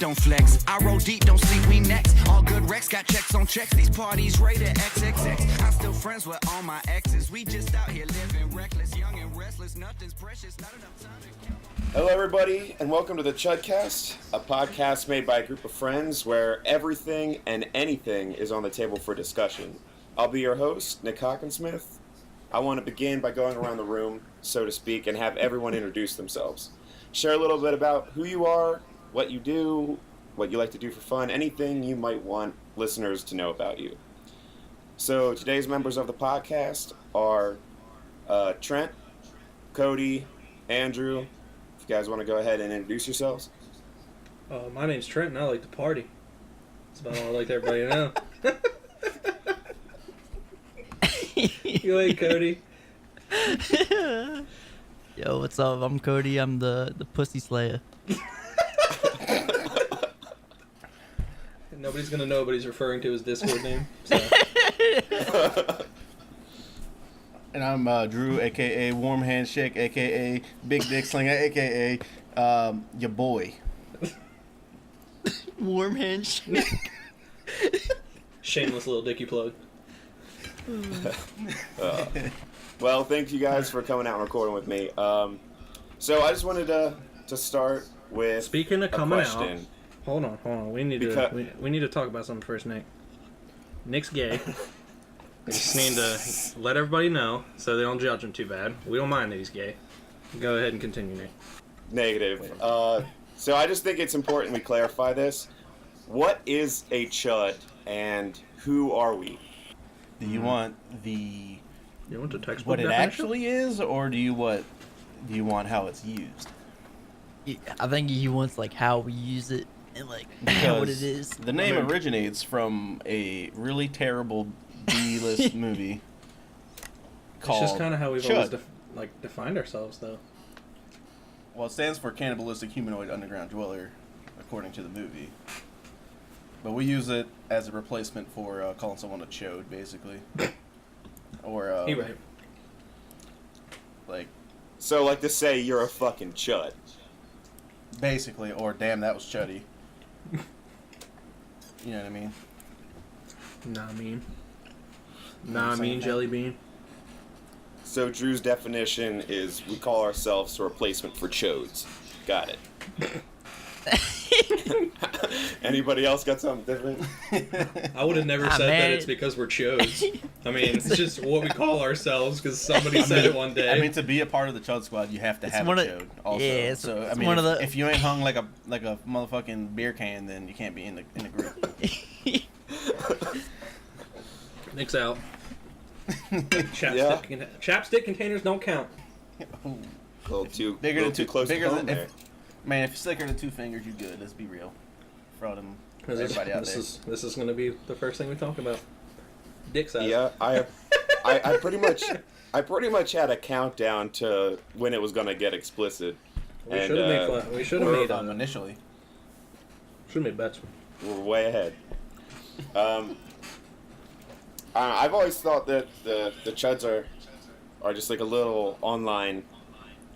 don't flex. I roll deep, don't sleep, we next. All good wrecks, got checks on checks. These parties rated XXX. I'm still friends with all my exes. We just out here living reckless, young and restless. Nothing's precious, not enough time to count. Hello, everybody, and welcome to the CHUD-cast, a podcast made by a group of friends where everything and anything is on the table for discussion. I'll be your host, Nick Hockensmith. I want to begin by going around the room, so to speak, and have everyone introduce themselves. Share a little bit about who you are, what you do, what you like to do for fun, anything you might want listeners to know about you. So today's members of the podcast are Trent, Cody, Andrew. If you guys want to go ahead and introduce yourselves. My name's Trent, and I like to party. That's about all I like everybody to know. You ain't Cody. Yo, what's up? I'm Cody. I'm the pussy slayer. Nobody's gonna know, but he's referring to his Discord name. So. And I'm Drew, a.k.a. Warm Handshake, a.k.a. Big Dick Slinger, a.k.a. Your boy. Warm handshake. Shameless little dicky plug. Well, thank you guys for coming out and recording with me. So I just wanted to start with Speaking of coming question. out, hold on. We need to talk about something first, Nick. Nick's gay. We just need to let everybody know so they don't judge him too bad. We don't mind that he's gay. Go ahead and continue, Nick. Negative. So I just think it's important we clarify this. What is a CHUD and who are we? Do you want the You want the textbook what it definition? actually is, or do you want how it's used? Yeah, I think he wants like how we use it and like what it is. The name originates from a really terrible B-list movie called It's just kind of how we've CHUD. always defined ourselves, though. Well, it stands for Cannibalistic Humanoid Underground Dweller, according to the movie. But we use it as a replacement for calling someone a chode, basically. Or, You're right. like, So like to say you're a fucking CHUD. basically, or damn, that was chuddy. You know what I mean? Nah, mean jelly bean. So Drew's definition is we call ourselves a replacement for chodes. Got it. Anybody else got something different? I would have never said man. that it's because we're chodes. I mean, it's just what we call ourselves because somebody said it one day. I mean, to be a part of the CHUD-squad, you have to have a chode. Also, yeah, it's so I it's mean, one of the- if you ain't hung like a motherfucking beer can, then you can't be in the group. Nick's out. Chapstick containers don't count. A little too close bigger to home than there. Man, if you're slicker than 2 fingers, you're good. Let's be real. For all them everybody out there. This is going to be the first thing we talk about. Dick size. Yeah, I pretty much had a countdown to when it was gonna get explicit. We should have made initially. Should have made bets. We're way ahead. I've always thought that the CHUDs are just like a little online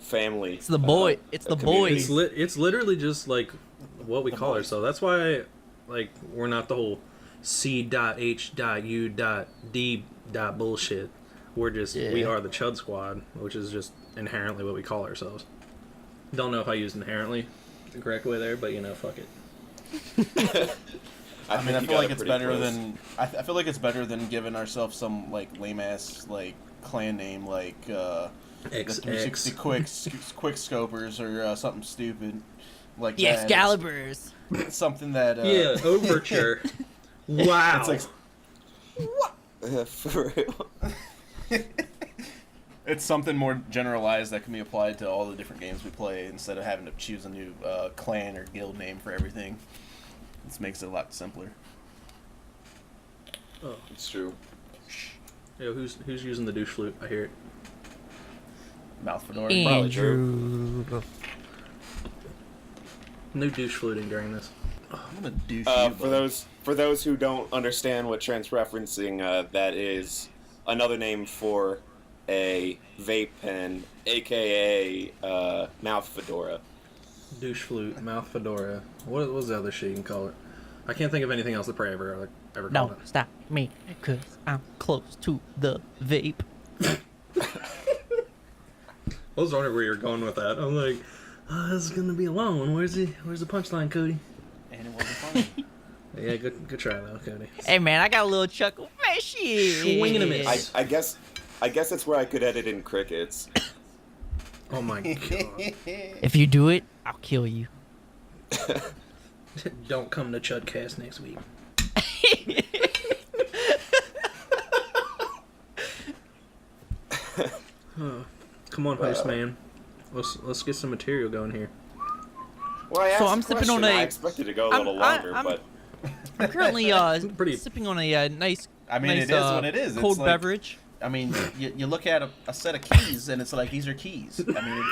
family. It's the boy. It's the boys. It's literally just like what we call ourselves. That's why we're not the whole C.H.U.D. bullshit. We're just we are the CHUD squad, which is just inherently what we call ourselves. Don't know if I used inherently the correct way there, but fuck it. I feel like it's better than I feel like it's better than giving ourselves some like lame ass like clan name like the 360 quick scopers or something stupid like The that. Excaliburs. It's something that Overture. Wow. It's like What? For real. it's something more generalized that can be applied to all the different games we play instead of having to choose a new clan or guild name for everything. This makes it a lot simpler. Oh, It's true. yo, who's using the douche flute? I hear it. Mouth fedora. Andrew. No douche fluting during this. I'm gonna douche you, For those who don't understand what Trent's referencing, that is another name for a vape pen, aka mouth fedora. Douche flute, mouth fedora. What was the other shit you can call it? I can't think of anything else that Prey ever called No, it. stop me, cause I'm close to the vape. I was wondering where you were going with that. I'm like, this is gonna be a long one. Where's the punchline, Cody? And it wasn't funny. Yeah, good try though, Cody. Hey man, I got a little chuckle. Man, shit. Swing and a miss. I guess that's where I could edit in crickets. Oh my god. If you do it, I'll kill you. Don't come to CHUD-cast next week. Come on, host man. Let's get some material going here. Well, I asked I'm sipping on I expected to go a little longer, but I'm currently sipping on a nice. I mean, nice, it is what it is. Cold it's like, beverage. I mean, you look at a set of keys, and it's like, these are keys. I mean,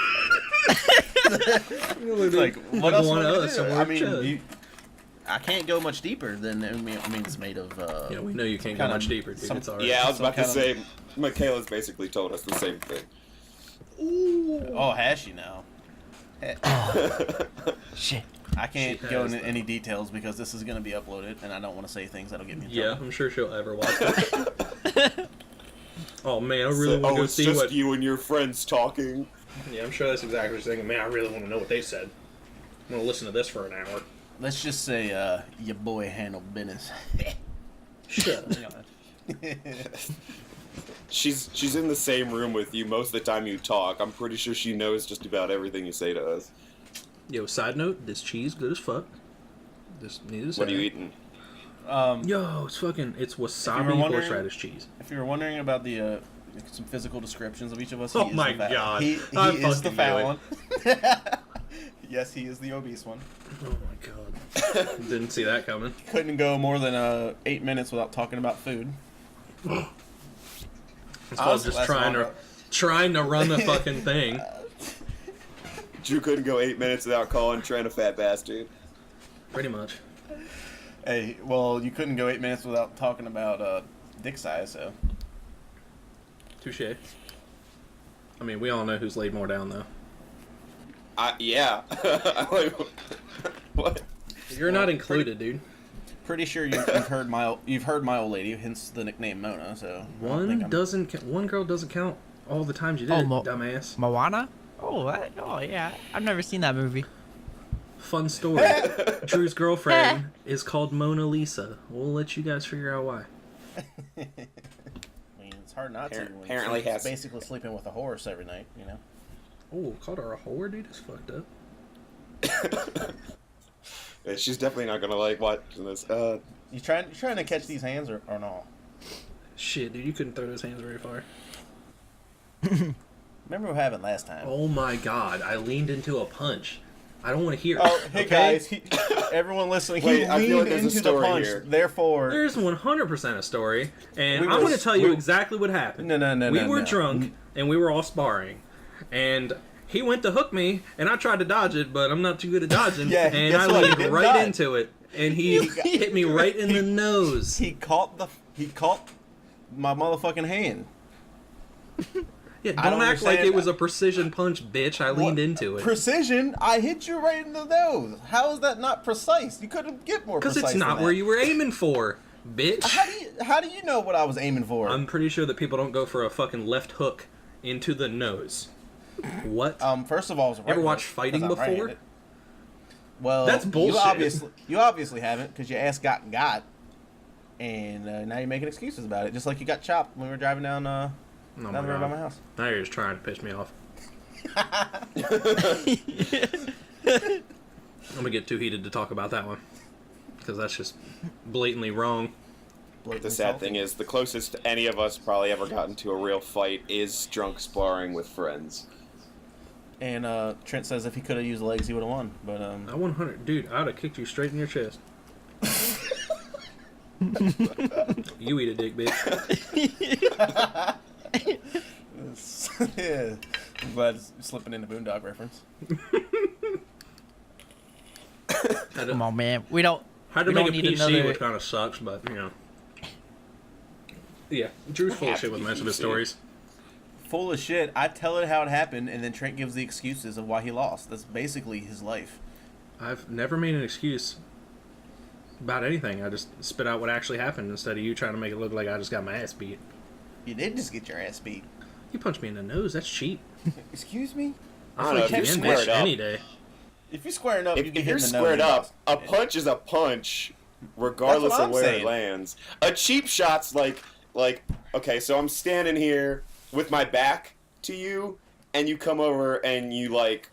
it's like, what else would I do? I mean, I can't go much deeper than, I mean, it's made of... yeah, we know you can't go much deeper, dude. It's alright. Yeah, I was about to say, Michaela's basically told us the same thing. Ooh. Oh, has she now? Shit. I can't go into any details because this is going to be uploaded, and I don't want to say things that'll get me in trouble. Yeah, I'm sure she'll ever watch it. Oh man, I really want to go see it's just what you and your friends talking. Yeah, I'm sure that's exactly what she's thinking. Man, I really want to know what they said. I'm gonna listen to this for an hour. Let's just say, your boy handled business. Shut up. She's in the same room with you most of the time you talk. I'm pretty sure she knows just about everything you say to us. Yo, side note, this cheese good as fuck. Just need to say. What are you eating? Yo, it's wasabi horseradish cheese. If you were wondering about the some physical descriptions of each of us, Oh my god, he is the fat one. Yes, he is the obese one. Oh my god, didn't see that coming. Couldn't go more than 8 minutes without talking about food. It's called just trying to run the fucking thing. Drew couldn't go 8 minutes without calling Trent a fat bastard. Pretty much. Hey, well, you couldn't go 8 minutes without talking about dick size, so. Touche. I mean, we all know who's laid more down, though. Yeah. What? You're not included, dude. Pretty sure you've heard my old lady, hence the nickname Mona. So one girl doesn't count all the times you did, dumbass. Moana? Oh, yeah. I've never seen that movie. Fun story. Drew's girlfriend is called Mona Lisa. We'll let you guys figure out why. I mean, it's hard not to. Apparently, it's basically sleeping with a horse every night, you know. Oh, called her a whore, dude. That's fucked up. Yeah, she's definitely not gonna like watching this. You trying to catch these hands or no? Shit, dude, you couldn't throw those hands very far. Remember what happened last time? Oh my god, I leaned into a punch. I don't want to hear it. Oh, hey okay? guys, everyone listening, Wait, he I feel like leaned there's a into the story punch. here. Therefore, There's 100% a story, and We I'm were- going to tell you exactly what happened. No, We were no. drunk, and we were all sparring, and he went to hook me, and I tried to dodge it, but I'm not too good at dodging, Yeah, and guess I what? He leaned didn't right dodge. into it, and he hit me right in the nose. he caught my motherfucking hand. Yeah, I don't don't act like understand. it was a precision punch, bitch. I leaned into it. Precision? I hit you right in the nose. How is that not precise? You couldn't get more precise. Because it's not than where that. you were aiming for, bitch. How do you know what I was aiming for? I'm pretty sure that people don't go for a fucking left hook into the nose. What? First of all, it was a right Ever hook, watched fighting 'cause I'm before? right-handed. Well, That's bullshit. You obviously haven't, because your ass got, and now you're making excuses about it. Just like you got chopped when we were driving down Oh down my the road by God. my house. Now you're just trying to piss me off. I'm gonna get too heated to talk about that one because that's just blatantly wrong. The sad thing is, the closest any of us probably ever gotten to a real fight is drunk sparring with friends. And Trent says if he could have used legs, he would have won. But I 100, dude. I'd have kicked you straight in your chest. You eat a dick, bitch. yeah, I'm glad it's slipping in the Boondock reference. Come on, man. We don't. Had to we make don't a need PC, another. which kind of sucks, but you know. Yeah, Drew's full of shit with most of his stories. full of shit. I tell it how it happened, and then Trent gives the excuses of why he lost. That's basically his life. I've never made an excuse about anything. I just spit out what actually happened instead of you trying to make it look like I just got my ass beat. You did just get your ass beat. You punched me in the nose. That's cheap. Excuse me? I feel like you can bitch any day. If you're squaring up, you get if hit you're in the squared nose. up, a punch is a punch, regardless of where it lands. A cheap shot's like, okay, so I'm standing here with my back to you, and you come over and you like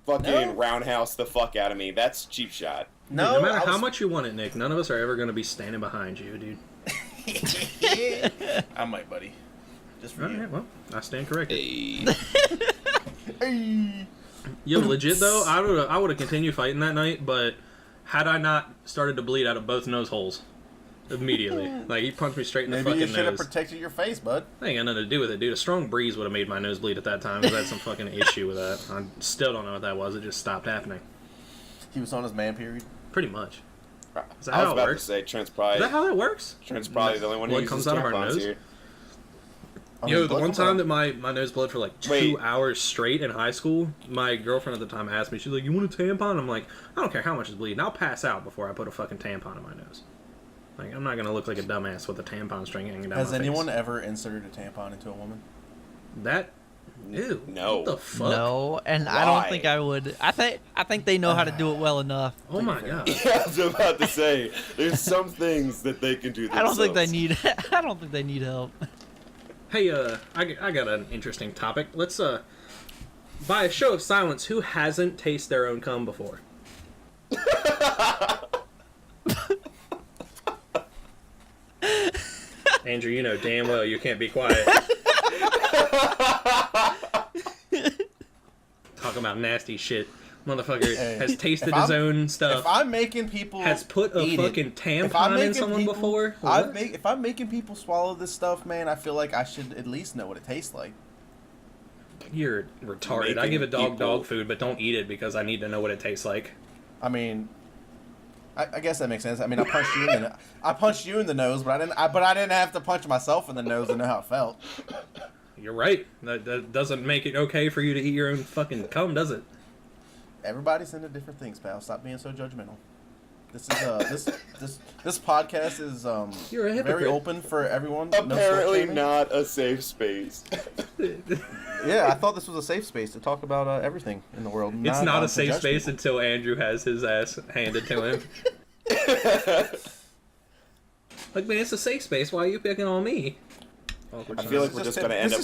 fucking roundhouse the fuck out of me. That's cheap shot. No, dude, no matter how much you want it, Nick, none of us are ever going to be standing behind you, dude. I might, buddy. Just for you. Right, well, I stand corrected. Hey. Yo, legit though, I would have continued fighting that night, but had I not started to bleed out of both nose holes immediately, like he punched me straight in the fucking nose. Maybe you should have protected your face, bud. That ain't got nothing to do with it, dude. A strong breeze would have made my nose bleed at that time because I had some fucking issue with that. I still don't know what that was. It just stopped happening. He was on his man period. Pretty much. Is that how it works? To say Trent's probably. Is that how that works? Trent's probably the only one who uses comes out of our nose. Here. Yo, the one time that my nose bled for like 2 hours straight in high school, my girlfriend at the time asked me, she's like, "You want a tampon?" I'm like, "I don't care how much is bleeding. I'll pass out before I put a fucking tampon in my nose." Like, I'm not gonna look like a dumbass with a tampon string hanging down my face. Has anyone ever inserted a tampon into a woman? That? Ew. No. What the fuck? No, and Why? I don't think I would. I think they know how to do it well enough. Oh my god. Yeah, I was about to say, there's some things that they can do themselves. I don't think they need. I don't think they need help. Hey, I got an interesting topic. Let's by a show of silence, who hasn't tasted their own cum before? Andrew, you know damn well you can't be quiet. Talking about nasty shit. Motherfucker has tasted his own stuff. If I'm making people has put a fucking tampon in someone before. If I'm making people swallow this stuff, man, I feel like I should at least know what it tastes like. You're retarded. I give a dog food, but don't eat it because I need to know what it tastes like. I mean, I guess that makes sense. I mean, I punched you in the nose, but I didn't have to punch myself in the nose to know how it felt. You're right. That doesn't make it okay for you to eat your own fucking cum, does it? Everybody's into different things, pal. Stop being so judgmental. This is this podcast is You're a hypocrite. very open for everyone. Apparently not a safe space. Yeah, I thought this was a safe space to talk about everything in the world. It's not a safe space until Andrew has his ass handed to him. Like, man, it's a safe space. Why are you picking on me? I feel like we're just going to end up...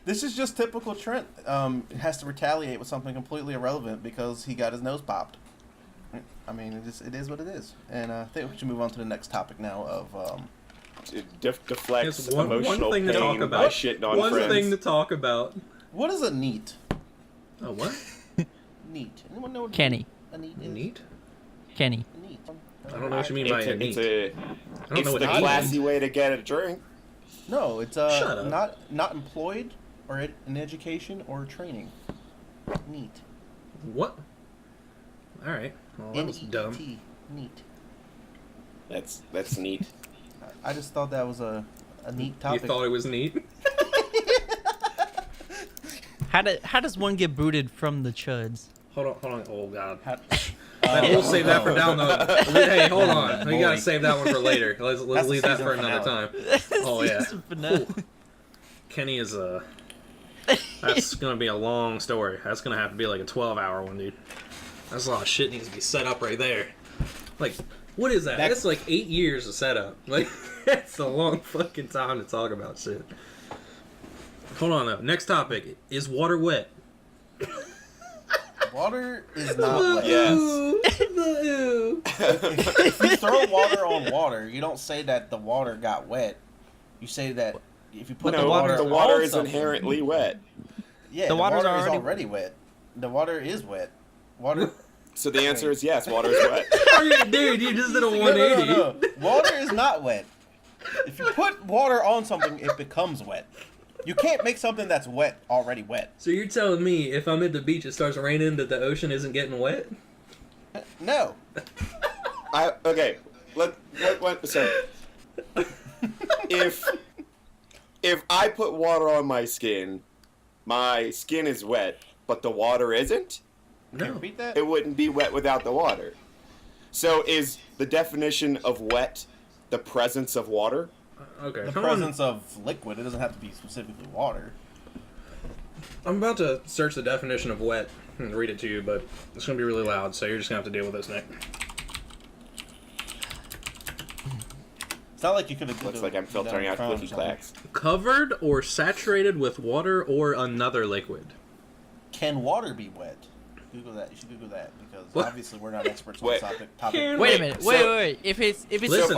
This is just typical Trent. Has to retaliate with something completely irrelevant because he got his nose popped. I mean, it is what it is. And I think we should move on to the next topic now of... deflects emotional pain by shitting on friends. One thing to talk about. What is a neat? A what? Neat. Anyone know what Kenny. a neat is? Neat? Kenny. A neat. I don't know what you mean by a neat. It's know what the neat classy is. way to get a drink. No, it's Shut up. not employed or in education or training. Neat. What? All right. Well, that was dumb. Neat. That's neat. I just thought that was a neat topic. You thought it was neat? How does one get booted from the CHUDs? Hold on. Oh god. We'll save that for down the. Hey, hold on. We gotta save that one for later. Let's leave that for another time. Oh yeah. Ooh. Kenny is That's gonna be a long story. That's gonna have to be like a 12-hour one, dude. That's a lot of shit needs to be set up right there. Like, what is that? That's like 8 years of setup. Like, that's a long fucking time to talk about shit. Hold on though. Next topic. Is water wet? Water is not wet. Yes. If you throw water on water, you don't say that the water got wet. You say that if you put the water is inherently wet. Yeah, the water is already wet. The water is wet. Water. So the answer is yes, water is wet. Dude, you just did a 180. No. Water is not wet. If you put water on something, it becomes wet. You can't make something that's wet already wet. So you're telling me if I'm at the beach, it starts raining, that the ocean isn't getting wet? No. Okay. So if if I put water on my skin is wet, but the water isn't? Can you repeat that? It wouldn't be wet without the water. So is the definition of wet the presence of water? Okay. The presence of liquid. It doesn't have to be specifically water. I'm about to search the definition of wet and read it to you, but it's going to be really loud, so you're just going to have to deal with this, Nick. It's not like you could have... Looks like I'm filtering out clicky clacks. Covered or saturated with water or another liquid. Can water be wet? Google that. You should Google that because What? obviously we're not experts on the topic. Wait a minute. Wait. If it's Listen,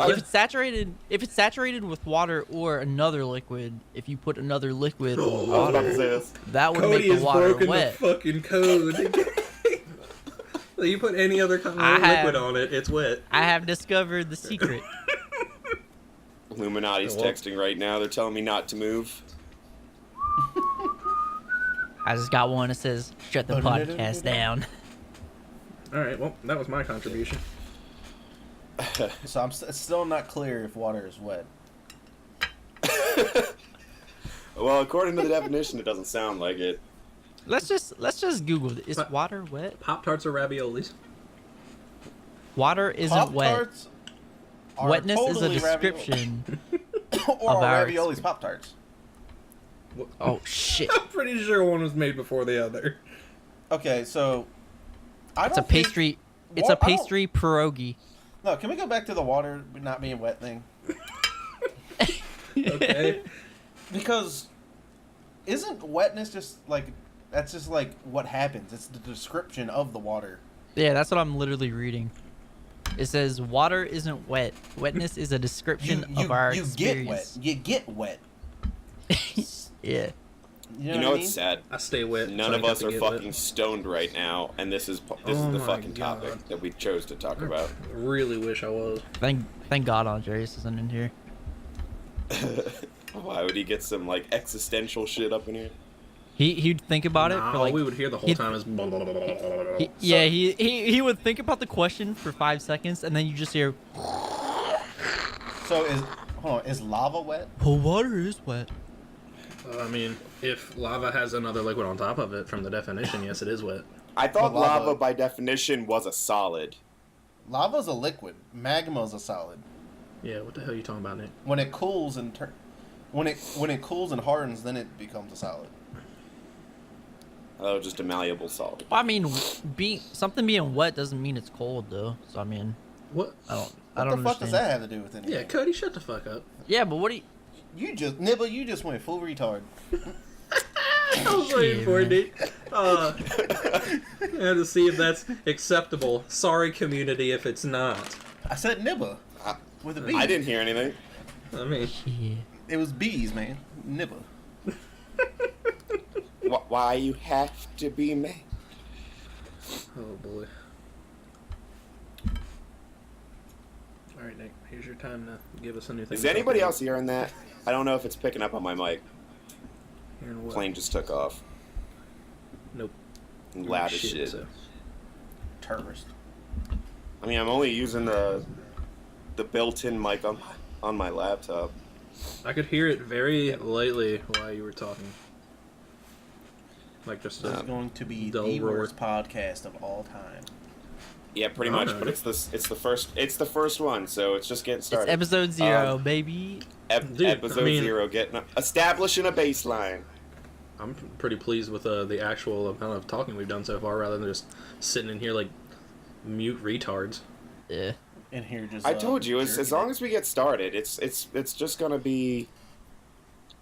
if it's saturated with water or another liquid, if you put another liquid on I was about to water, say this. that would Cody make has the water broken wet. the fucking code. So you put any other kind of liquid on it, it's wet. I have discovered the secret. Illuminati's texting right now. They're telling me not to move. I just got one that says, "Shut the podcast down." All right, well, that was my contribution. So it's still not clear if water is wet. Well, according to the definition, it doesn't sound like it. Let's just Google it. Is water wet? Pop-Tarts or raviolis? Water isn't wet. Pop-Tarts are Wetness is a totally description. or of our raviolis Pop-Tarts. Oh shit! I'm pretty sure one was made before the other. Okay, so It's a pastry. It's a pastry pierogi. No, can we go back to the water not being wet thing? Okay. Because isn't wetness just like that's just like what happens? It's the description of the water. Yeah, that's what I'm literally reading. It says water isn't wet. Wetness is a description of our experience. You get wet. Yeah. You know what I mean? It's sad. I stay wet. None so of I us get are to get fucking wet. stoned right now, and this is the my fucking God. topic that we chose to talk about. I really wish I was. Thank God Andreas isn't in here. Why would he get some like existential shit up in here? He'd think about it for All like we would hear the whole he'd- time is. he would think about the question for 5 seconds and then you just hear, So is lava wet? "Well, water is wet." I mean, if lava has another liquid on top of it, from the definition, yes, it is wet. I thought But lava- lava by definition was a solid. Lava's a liquid. Magma's a solid. Yeah, what the hell are you talking about, Nick? When it cools and when it cools and hardens, then it becomes a solid. Oh, just a malleable solid. Well, I mean, something being wet doesn't mean it's cold though. So I mean, What? I What don't the fuck understand. does that have to do with anything? Yeah, Cody, shut the fuck up. Yeah, but what do you? You just went full retard. I was waiting Yeah, for it, man. Nick. I had to see if that's acceptable. Sorry, community, if it's not. I said nibba with a B. I didn't hear anything. I mean, Yeah. It was bees, man. Nibba. Why you have to be mad? oh boy. All right, Nick. Here's your time to give us a new thing. Is to talk anybody about. else hearing that? I don't know if it's picking up on my mic. Hearing what? Plane just took off. Nope. Loud as shit. So. Terrorist. I mean, I'm only using the built-in mic on my laptop. I could hear it very lightly while you were talking. Like just This is going to be dull the roar. worst podcast of all time. Yeah, pretty Oh, much. no. But it's the first one, so it's just getting It's started. episode 0, baby. Dude, Episode I mean- 0, establishing a baseline. I'm pretty pleased with the actual amount of talking we've done so far, rather than just sitting in here like mute retards. Yeah. In here, just I told you, as jerking long it. as we get started, it's just gonna be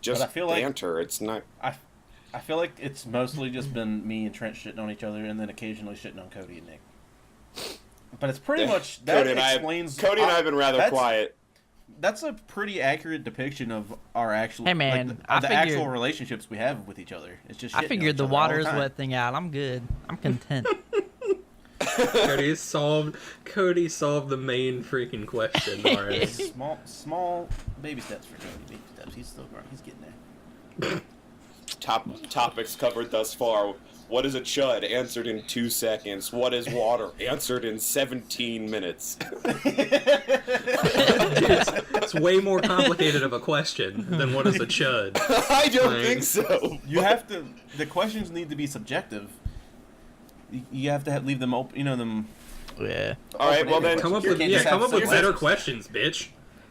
just But I feel like- banter. It's not. I feel like it's mostly just been me and Trent shitting on each other, and then occasionally shitting on Cody and Nick. But it's pretty much that explains. Cody and I have been rather that's- quiet. That's a pretty accurate depiction of our actual. Hey, man, like, I the actual figured- relationships we have with each other. It's just. I shitting on figured each the other all water is time. wet thing out. I'm good. I'm content. Cody solved the main freaking question already. Small baby steps for Cody. Baby steps. He's still growing. He's getting there. Topics covered thus far: What is a chud? Answered in 2 seconds. What is water? Answered in 17 minutes. It's way more complicated of a question than what is a chud. I don't think so. You have to. The questions need to be subjective. You have to leave them open. You know them. Yeah. All right. Well then, come up with better questions, bitch.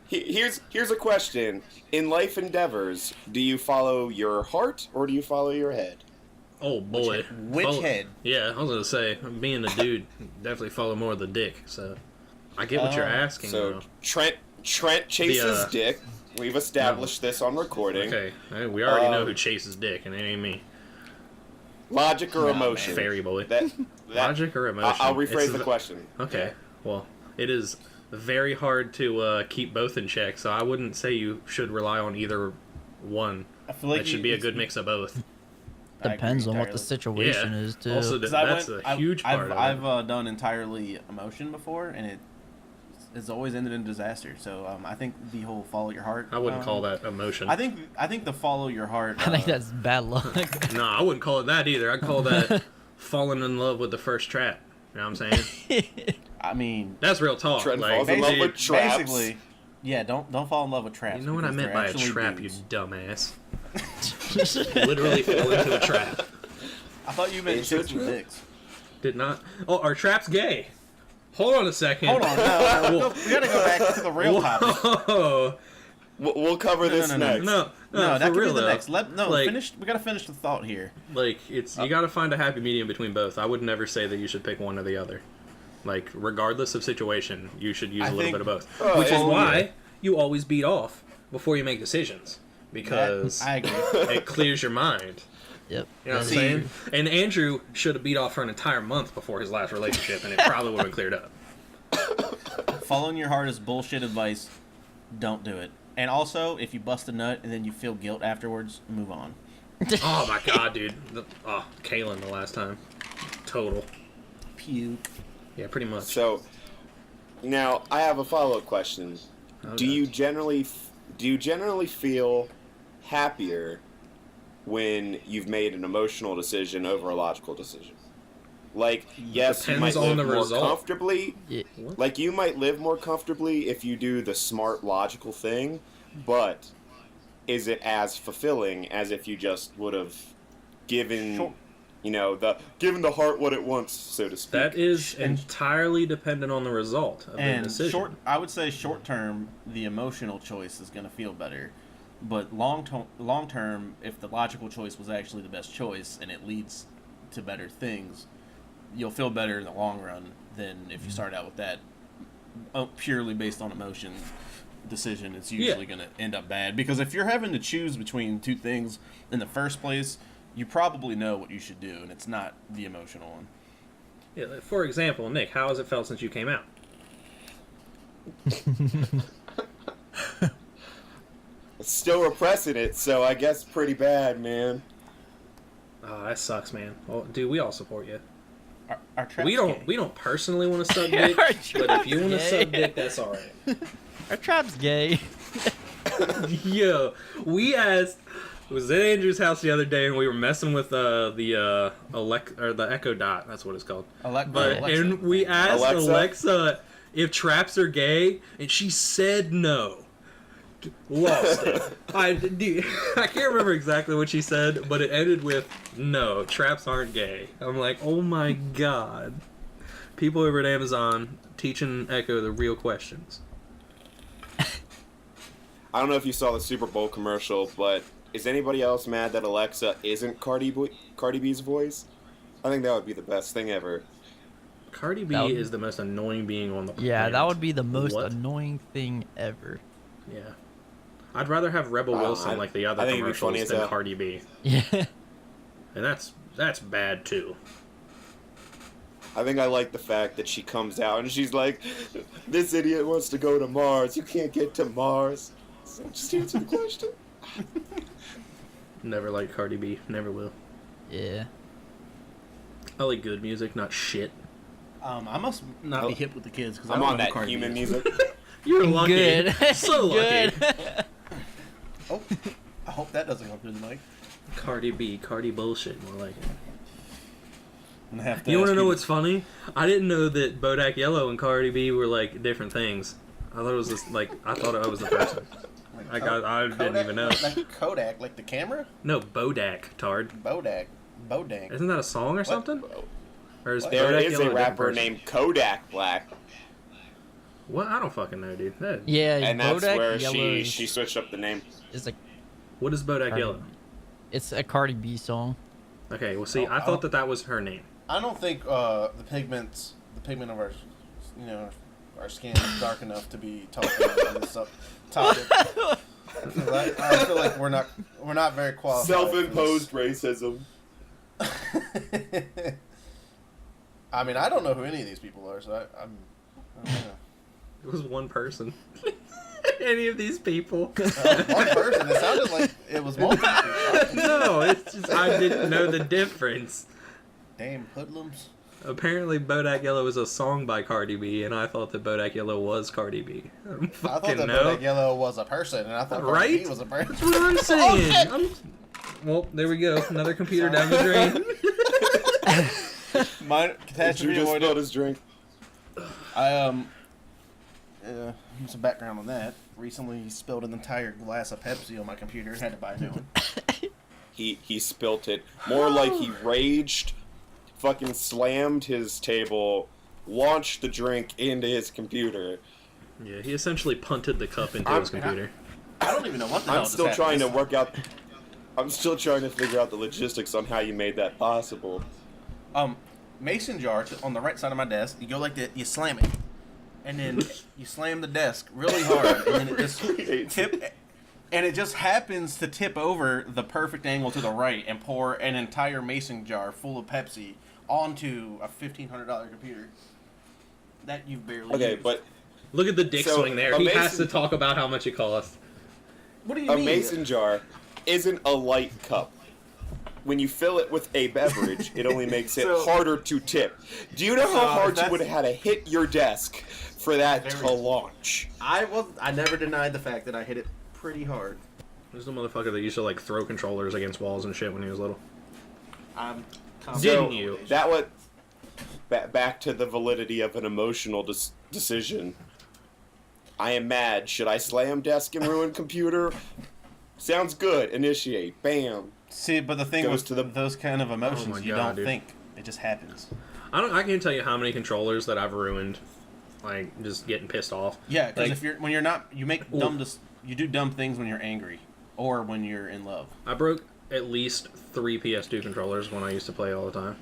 Here's a question. In life endeavors, do you follow your heart or do you follow your head? Oh boy. Which head? Yeah, I was gonna say, being a dude, definitely follow more of the dick. So I get what you're asking. So though. Trent chases dick. We've established this on recording. Okay, we already know who chases dick, and it ain't me. Logic or emotion? Fairy boy. That Logic or emotion? I'll rephrase the question. Okay. Well, it is very hard to keep both in check, so I wouldn't say you should rely on either one. I feel like it should be a good mix of both. Depends on what the situation is, too. Also, that's a huge part of it. I've done entirely emotion before, and it has always ended in disaster. So I think the whole follow your heart. I wouldn't call that emotion. I think the follow your heart. I think that's bad luck. No, I wouldn't call it that either. I'd call that falling in love with the first trap. You know what I'm saying? I mean, that's real talk. Trent falls in love with traps. Basically, yeah. Don't fall in love with traps. You know what I meant by a trap, dudes. you dumbass. Literally fall into a trap. I thought you meant chicks with dicks. Did not. Oh, are traps gay? Hold on a second. Hold on. No, we gotta go back to the real topic. Oh. We'll cover this next. No, that for could real be the though. next. Finish. We gotta finish the thought here. Like you gotta find a happy medium between both. I would never say that you should pick one or the other. Like regardless of situation, you should use a little bit of both. Which is why you always beat off before you make decisions, because I agree. It clears your mind. Yep. You know what I'm saying? And Andrew should have beat off for an entire month before his last relationship, and it probably would have cleared up. Following your heart is bullshit advice. Don't do it. And also, if you bust a nut and then you feel guilt afterwards, move on. Oh my god, dude. Kaylin the last time. Total. Puke. Yeah, pretty much. So, now I have a follow-up question. Oh, do you generally feel happier when you've made an emotional decision over a logical decision? Like, yes, you might live more comfortably. Yeah. Like, you might live more comfortably if you do the smart, logical thing, but is it as fulfilling as if you just would have given, given the heart what it wants, so to speak? That is entirely dependent on the result of the decision. I would say short term, the emotional choice is going to feel better. But long term, if the logical choice was actually the best choice and it leads to better things, you'll feel better in the long run than if you start out with that purely based on emotion decision. It's usually going to end up bad, because if you're having to choose between two things in the first place, you probably know what you should do, and it's not the emotional one. Yeah, for example, Nick, how has it felt since you came out? Still repressing it, so I guess pretty bad, man. Oh, that sucks, man. Well, dude, we all support you. Our we don't personally want to suck dick, but if you want to suck dick, that's all right. Our trap's gay. Yo, we asked. It was at Andrew's house the other day, and we were messing with the Echo Dot. That's what it's called. Alexa. And we asked Alexa if traps are gay, and she said no. Lost it. I can't remember exactly what she said, but it ended with no, traps aren't gay. I'm like, oh my god. People over at Amazon teaching Echo the real questions. I don't know if you saw the Super Bowl commercial, but is anybody else mad that Alexa isn't Cardi B's voice? I think that would be the best thing ever. Cardi B is the most annoying being on the planet. Yeah, that would be the most annoying thing ever. Yeah. I'd rather have Rebel Wilson like the other commercials than Cardi B. Yeah. And that's bad too. I think I like the fact that she comes out and she's like, this idiot wants to go to Mars. You can't get to Mars. So just answer the question. Never liked Cardi B. Never will. Yeah. I like good music, not shit. I must not be hip with the kids because I'm on that human music. You're lucky. Good. So lucky. Oh, I hope that doesn't go through the mic. Cardi B, Cardi bullshit, more like it. You want to know what's funny? I didn't know that Bodak Yellow and Cardi B were like different things. I thought it was just like I thought it was the person. I didn't even know. Like Kodak, like the camera? No, Bodak, tard. Bodak. Isn't that a song or something? Or is there Bodak is Yellow a rapper named Kodak Black. What? I don't fucking know, dude. Yeah, and Bodak that's where Yellow she switched up the name. Is a What is Bodak Yellow? It's a Cardi B song. Okay, well, see, I thought that was her name. I don't think the pigment of our, our skin is dark enough to be talking about this topic. I feel like we're not very qualified. Self-imposed racism. I mean, I don't know who any of these people are, so I don't know. It was one person. Any of these people. One person. It sounded like it was multiple people. No, it's just I didn't know the difference. Damn hoodlums. Apparently, Bodak Yellow is a song by Cardi B, and I thought that Bodak Yellow was Cardi B. I thought that Bodak Yellow was a person, and I thought Cardi B was a person. That's what I'm saying. Well, there we go. Another computer down the drain. Mine catastrophe Drew just avoided. spilled his drink. Some background on that. Recently, he spilled an entire glass of Pepsi on my computer and had to buy a new one. He spilt it. More like he raged, fucking slammed his table, launched the drink into his computer. Yeah, he essentially punted the cup into his computer. I don't even know what the hell I'm still trying to work out. I'm still trying to figure out the logistics on how you made that possible. Mason jar on the right side of my desk. You go like that. You slam it, and then you slam the desk really hard, and then it just tip. And it just happens to tip over the perfect angle to the right and pour an entire mason jar full of Pepsi onto a $1,500 computer that you barely used. But look at the dick swing there. He has to talk about how much it costs. What do you mean? A mason jar isn't a light cup. When you fill it with a beverage, it only makes it harder to tip. Do you know how hard you would have had to hit your desk for that to launch? I never denied the fact that I hit it pretty hard. There's the motherfucker that used to like throw controllers against walls and shit when he was little. Didn't you? That was back to the validity of an emotional decision. I am mad. Should I slam desk and ruin computer? Sounds good. Initiate. Bam. See, but the thing was those kind of emotions, you don't think. It just happens. I can't tell you how many controllers that I've ruined, like just getting pissed off. Yeah, because you do dumb things when you're angry or when you're in love. I broke at least 3 PS2 controllers when I used to play all the time.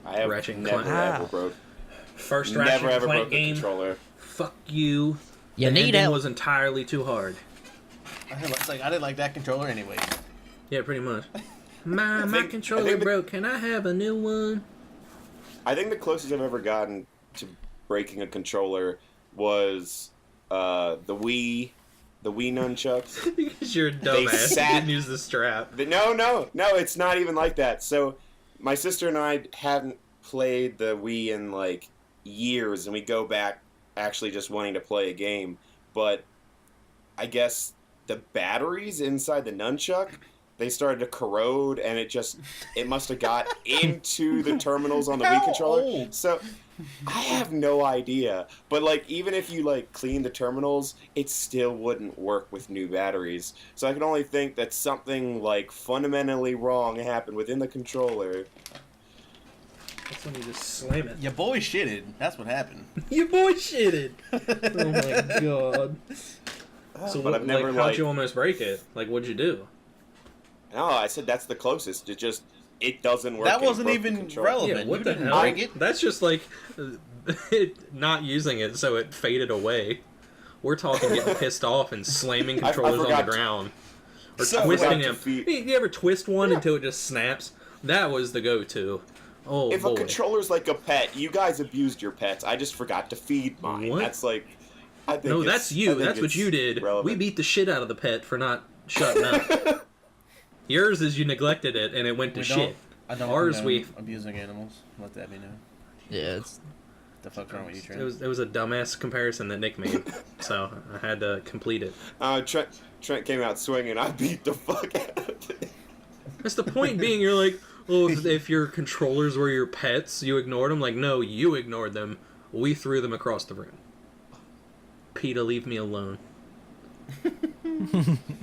I have never broke. First Ratchet never ever broke game. A controller. Fuck you. You the need ending help. was entirely too hard. I didn't like that controller anyway. Yeah, pretty much. My controller broke. Can I have a new one? I think the closest I've ever gotten to breaking a controller was the Wii nunchucks. Because you're a dumbass. You didn't use the strap. No, it's not even like that. So, my sister and I hadn't played the Wii in like years, and we go back actually just wanting to play a game. But I guess the batteries inside the nunchuck, they started to corrode, and it must have got into the terminals on the Wii controller. Old? So I have no idea. But like, even if you like clean the terminals, it still wouldn't work with new batteries. So I can only think that something like fundamentally wrong happened within the controller. That's when you just slam it. Your boy shitted. That's what happened. Your boy shitted. Oh my god. So but I've never how'd you almost break it? Like, what'd you do? No, I said that's the closest. It doesn't work. That wasn't in broken even control. relevant. Yeah, what you the didn't hell? break it. That's just like not using it, so it faded away. We're talking getting pissed off and slamming controllers on the ground. Or twisting them. You ever twist one until it just snaps? That was the go-to. Oh, if boy. a controller's like a pet, you guys abused your pets. I just forgot to feed mine. What? That's like... No, that's you. That's what you did. Relevant. We beat the shit out of the pet for not shutting up. Yours is you neglected it and it went to shit. Ours, we abusing animals. Let that be known. Yeah, it's... The fuck's wrong with you, Trent? it was a dumbass comparison that Nick made, so I had to complete it. Trent came out swinging. I beat the fuck out of it. That's the point being, you're like, oh, if your controllers were your pets, you ignored them. Like, no, you ignored them. We threw them across the room. PETA, leave me alone.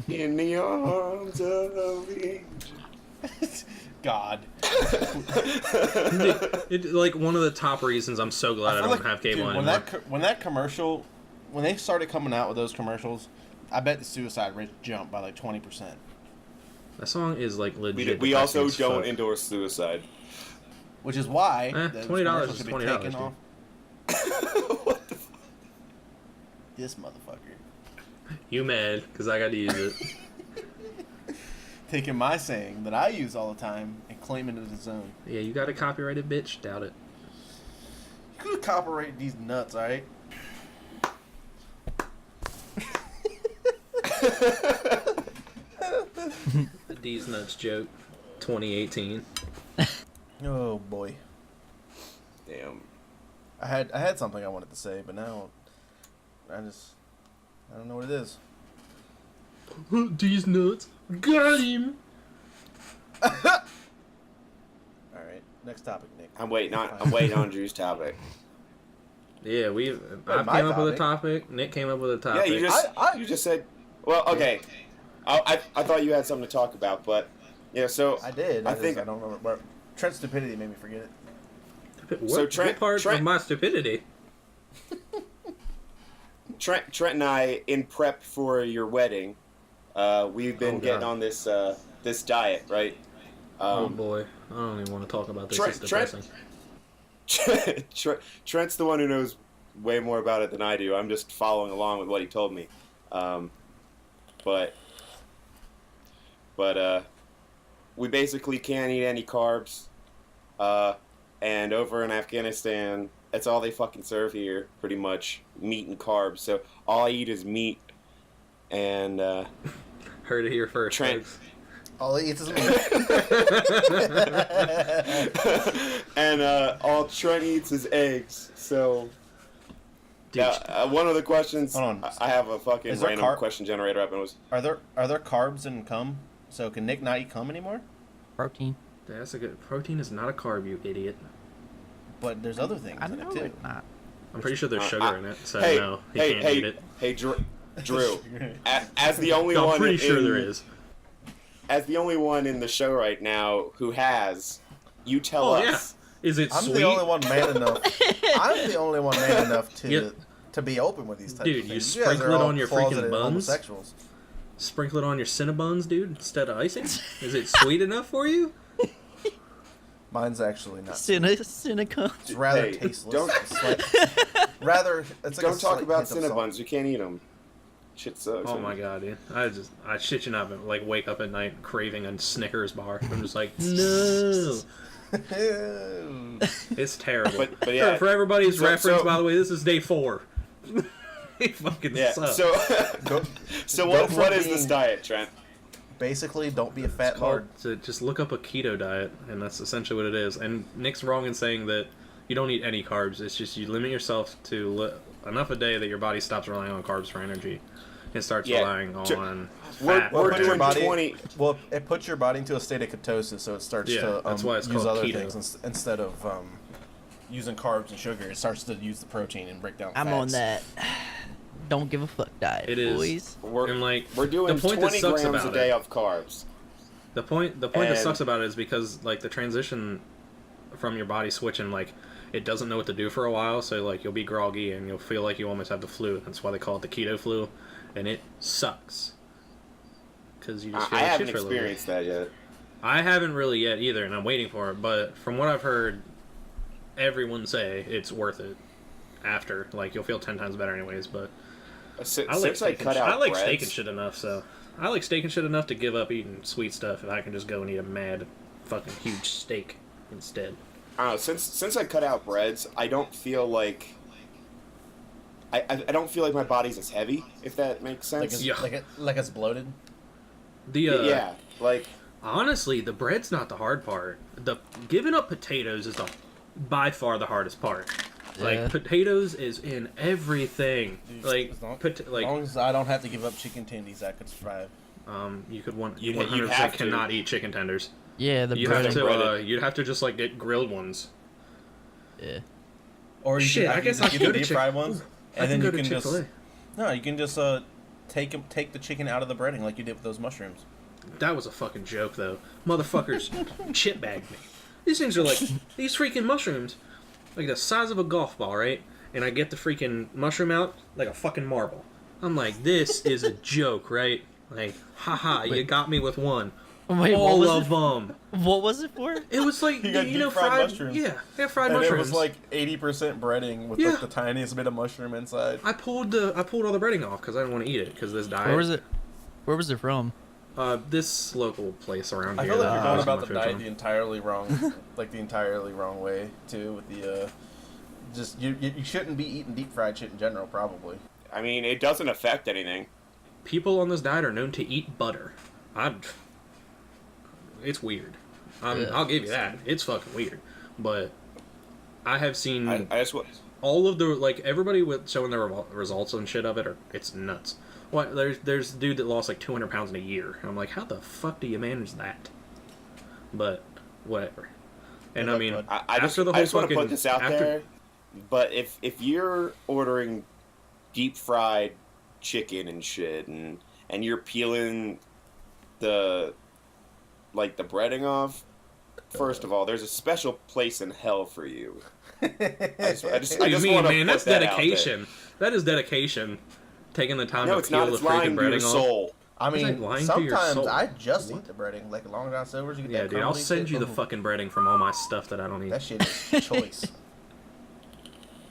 In the arms of the angel. God. Like, one of the top reasons I'm so glad I don't have cable anymore. When that commercial, when they started coming out with those commercials, I bet the suicide rate jumped by like 20%. That song is like legit. We also don't endorse suicide. Which is why $20 is $20. Off. What the fuck? This motherfucker. You mad because I got to use it. Taking my saying that I use all the time and claiming it as his own. Yeah, you got a copyrighted bitch? Doubt it. You could copyright these nuts, alright? The D's Nuts joke, 2018. Oh boy. Damn. I had something I wanted to say, but now I don't know what it is. D's Nuts. Got him! Alright, next topic, Nick. I'm waiting on Drew's topic. Yeah, I came up with a topic. Nick came up with a topic. Yeah, you just said. Well, okay. I thought you had something to talk about, but yeah. So I did. I think I don't remember. But Trent's stupidity made me forget it. What part of my stupidity? Trent and I, in prep for your wedding, we've been getting on this this diet, right? Oh boy, I don't even want to talk about this. It's depressing. Trent's the one who knows way more about it than I do. I'm just following along with what he told me. But we basically can't eat any carbs. And over in Afghanistan, that's all they fucking serve here, pretty much, meat and carbs. So all I eat is meat. And heard it here first. Trent. Folks. All he eats is meat. And all Trent eats is eggs. So, one of the questions. Hold on. I have a fucking random question generator up, and it was. Are there carbs in cum? So can Nick not eat cum anymore? Protein. That's a good. Protein is not a carb, you idiot. But there's other things I in know it too. it's not. I'm pretty sure there's sugar in it, so no, he can't eat it. Hey, Drew. As the only one. I'm pretty sure there is. As the only one in the show right now who has, you tell us. Yeah. Is it I'm sweet? the only one man enough. I'm the only one man enough to be open with these types of things. Dude, you sprinkle it on your freaking buns? Homosexuals. Sprinkle it on your Cinnabons, dude, instead of icing? Is it sweet enough for you? Mine's actually not. Cinnacon. It's rather tasteless. Don't talk about Cinnabons. You can't eat them. Shit sucks. Oh my god, dude! I shit you not, but like wake up at night craving a Snickers bar. I'm just like, no. It's terrible. But yeah, for everybody's reference, by the way, this is day 4. It fucking sucks. So what is this diet, Trent? Basically, don't be a fat lord. So just look up a keto diet, and that's essentially what it is. And Nick's wrong in saying that you don't eat any carbs. It's just you limit yourself to enough a day that your body stops relying on carbs for energy. It starts relying on fat. We're doing 20. Well, it puts your body into a state of ketosis, so it starts to that's why it's use called other keto. things instead of using carbs and sugar. It starts to use the protein and break down fats. I'm on that. Don't give a fuck diet, it is. boys. We're doing the point 20 that sucks grams about a day it, of carbs. The point that sucks about it is because like the transition from your body switching, like it doesn't know what to do for a while, so like you'll be groggy and you'll feel like you almost have the flu. That's why they call it the keto flu, and it sucks because you just feel I like haven't shit for a little bit. experienced that yet. I haven't really yet either, and I'm waiting for it. But from what I've heard, everyone say it's worth it. After, like, you'll feel 10 times better anyways. But I like steak and shit enough, so I like steak and shit enough to give up eating sweet stuff if I can just go and eat a mad, fucking huge steak instead. I don't know. Since I cut out breads, I don't feel like I don't feel like my body's as heavy. If that makes sense. Like it's bloated. Like honestly, the bread's not the hard part. The giving up potatoes is by far the hardest part. Like potatoes is in everything. Like as long as I don't have to give up chicken tendies, I could survive. You could you 100% cannot eat chicken tenders. Yeah, the you'd have to just like get grilled ones. Yeah. Or you Shit, can, I guess you I can can get go the to deep fried ones, and then you can just you can just take the chicken out of the breading like you did with those mushrooms. That was a fucking joke, though. Motherfuckers chip bagged me. These things are like these freaking mushrooms, like the size of a golf ball, right? And I get the freaking mushroom out like a fucking marble. I'm like, this is a joke, right? Like, haha, you got me with one. Wait, all of them. What was it for? It was like, you know, fried mushrooms. Yeah, fried and mushrooms. It was like 80% breading with like the tiniest bit of mushroom inside. I pulled all the breading off because I didn't want to eat it because this diet. Where was it from? This local place around here. I feel like you're going about the diet the entirely wrong, way too. With the, you shouldn't be eating deep fried shit in general, probably. I mean, it doesn't affect anything. People on this diet are known to eat butter. It's weird. I'll give you that. It's fucking weird. But I have seen all of the, like, everybody with showing their results and shit of it, it's nuts. What? There's a dude that lost like 200 pounds in a year. And I'm like, how the fuck do you manage that? But, whatever. And I mean, I just want to put this out there, but if you're ordering deep fried chicken and shit, and you're peeling the breading off, first of all, there's a special place in hell for you. I just man, that's dedication. That is dedication. Taking the time to peel the freaking breading off. Soul. I mean, sometimes I just eat the breading, like Long John Silver's. You get that dude, I'll send you the fucking breading from all my stuff that I don't eat. That shit is choice.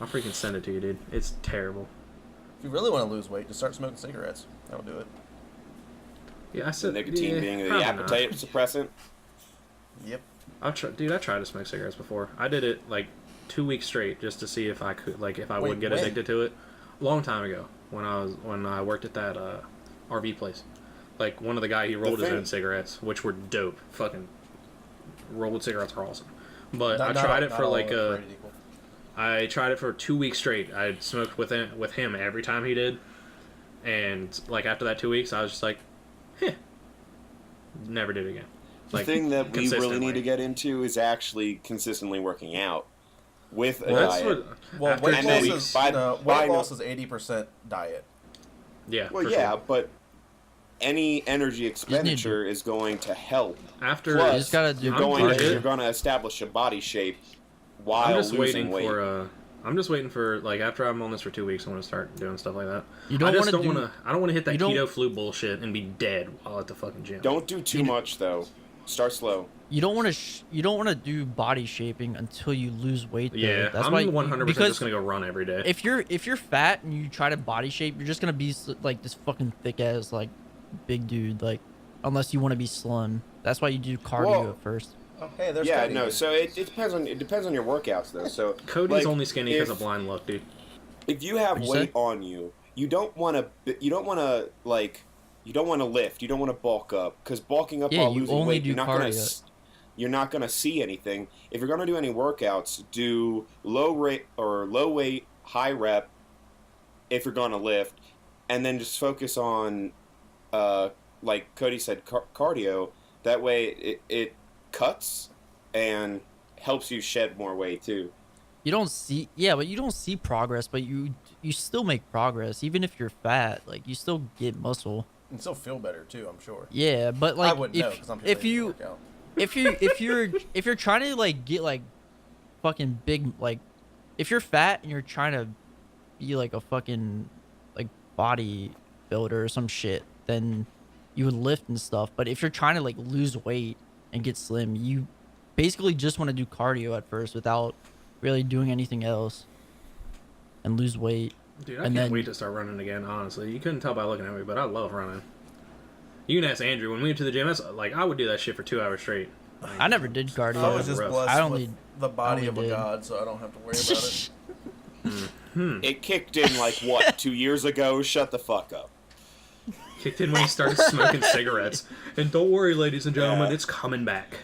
I'll freaking send it to you, dude. It's terrible. If you really want to lose weight, just start smoking cigarettes. That'll do it. Yeah, I said nicotine being the appetite suppressant. Yep. I tried to smoke cigarettes before. I did it like 2 weeks straight just to see if I could, like, if I would get addicted to it. A long time ago, when I worked at that RV place. Like, one of the guy, he rolled his own cigarettes, which were dope. Fucking rolled cigarettes are awesome. But I tried it for like I tried it for 2 weeks straight. I smoked with him every time he did, and like after that 2 weeks, I was just like, never did it again. Like, the thing that we really need to get into is actually consistently working out with a diet. Weight loss is 80% diet. Yeah. Well, yeah, sure. But any energy expenditure is going to help. After plus, you're going to establish a body shape while losing weight. I'm just waiting for, like, after I'm on this for 2 weeks, I want to start doing stuff like that. I don't want to hit that keto flu bullshit and be dead while at the fucking gym. Don't do too much though. Start slow. You don't want to do body shaping until you lose weight. Though. Yeah, that's I'm 100% just gonna go run every day. If you're fat and you try to body shape, you're just gonna be like this fucking thick ass like big dude. Like, unless you want to be slim. That's why you do cardio at first. Okay, there's So it depends on your workouts though. So Cody's only skinny because of blind luck, dude. If you have weight on you, you don't want to lift. You don't want to bulk up, because bulking up while losing weight, you're not gonna see anything. If you're gonna do any workouts, do low weight, high rep. If you're gonna lift, and then just focus on, like Cody said, cardio. That way, it cuts and helps you shed more weight too. You don't see progress, but you still make progress even if you're fat. Like, you still get muscle. And still feel better too, I'm sure. Yeah, but like, I wouldn't know, 'cause I'm if you're trying to like get like fucking big, like if you're fat and you're trying to be like a fucking like body builder or some shit, then you would lift and stuff. But if you're trying to like lose weight and get slim, you basically just want to do cardio at first without really doing anything else and lose weight. Dude, I can't wait to start running again, honestly. You couldn't tell by looking at me, but I love running. You can ask Andrew. When we went to the gym, I would do that shit for 2 hours straight. Like, I never did cardio. I was just blessed with the body of a god, so I don't have to worry about it. It kicked in, 2 years ago? Shut the fuck up. Kicked in when he started smoking cigarettes. And don't worry, ladies and gentlemen, it's coming back.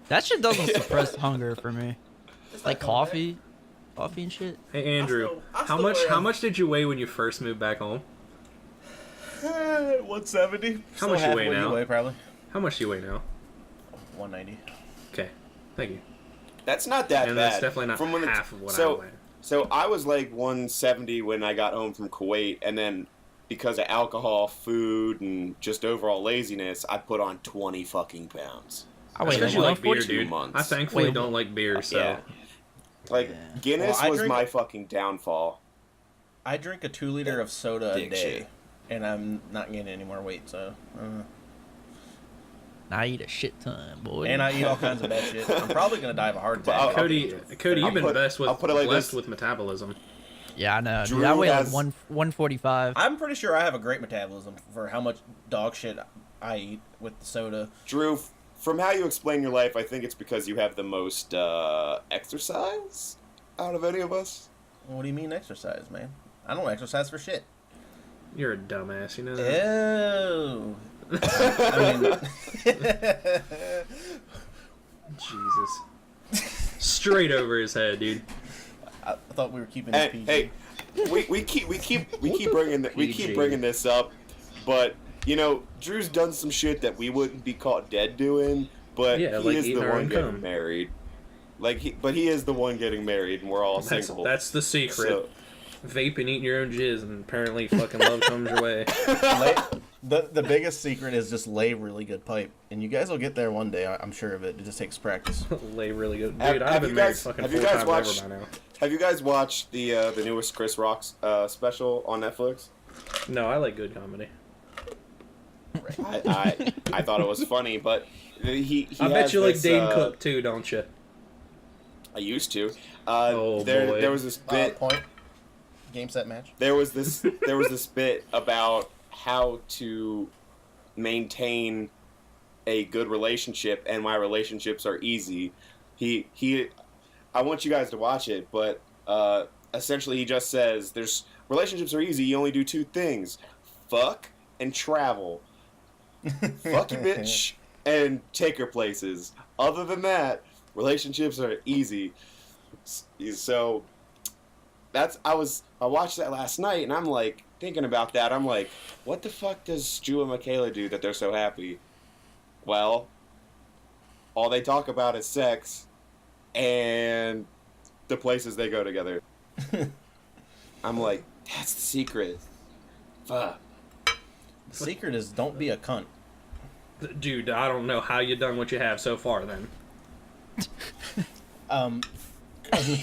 That shit doesn't suppress hunger for me. Like coffee and shit. Hey Andrew, how much did you weigh when you first moved back home? 170. How much you weigh now? Probably. How much do you weigh now? 190. Okay, thank you. That's not that and bad. That's definitely not half of what I weigh. So I was like 170 when I got home from Kuwait, and then because of alcohol, food, and just overall laziness, I put on 20 fucking pounds. Because you like beer, dude. Months. I thankfully don't like beer, so... Yeah. Like, Guinness was my fucking downfall. I drink a 2-liter of soda a day, and I'm not gaining any more weight, so... I eat a shit ton, boy. And I eat all kinds of bad shit. I'm probably going to die of a heart attack. Cody, you've been blessed with metabolism. Yeah, I know. Dude, I weigh like 145. I'm pretty sure I have a great metabolism for how much dog shit I eat with the soda. Drew, from how you explain your life, I think it's because you have the most exercise out of any of us. What do you mean exercise, man? I don't exercise for shit. You're a dumbass, you know that? Ew. I mean... Jesus. Straight over his head, dude. I thought we were keeping this PG. Hey, we keep bringing this up, but you know, Drew's done some shit that we wouldn't be caught dead doing, but yeah, he like is the one getting cum. married. But he is the one getting married, and we're all single. That's the secret. So, vape and eat your own jizz, and apparently fucking love comes your way. The biggest secret is just lay really good pipe, and you guys will get there one day. I'm sure of it. It just takes practice. Lay really good, dude. I've been married fucking 4 times over by now. Have you guys watched the newest Chris Rock special on Netflix? No, I like good comedy. I thought it was funny, but he I bet you like Dane Cook too, don't you? I used to. Boy. There was this bit. Point. Game, set, match. There was this bit about how to maintain a good relationship, and why relationships are easy. I want you guys to watch it, but essentially he just says relationships are easy. You only do 2 things: fuck and travel. Fuck your bitch and take her places. Other than that, relationships are easy. So I watched that last night, and I'm like thinking about that. I'm like, what the fuck does Drew and Michaela do that they're so happy? Well, all they talk about is sex and the places they go together. I'm like, that's the secret. Fuck. The secret is don't be a cunt. Dude, I don't know how you done what you have so far then.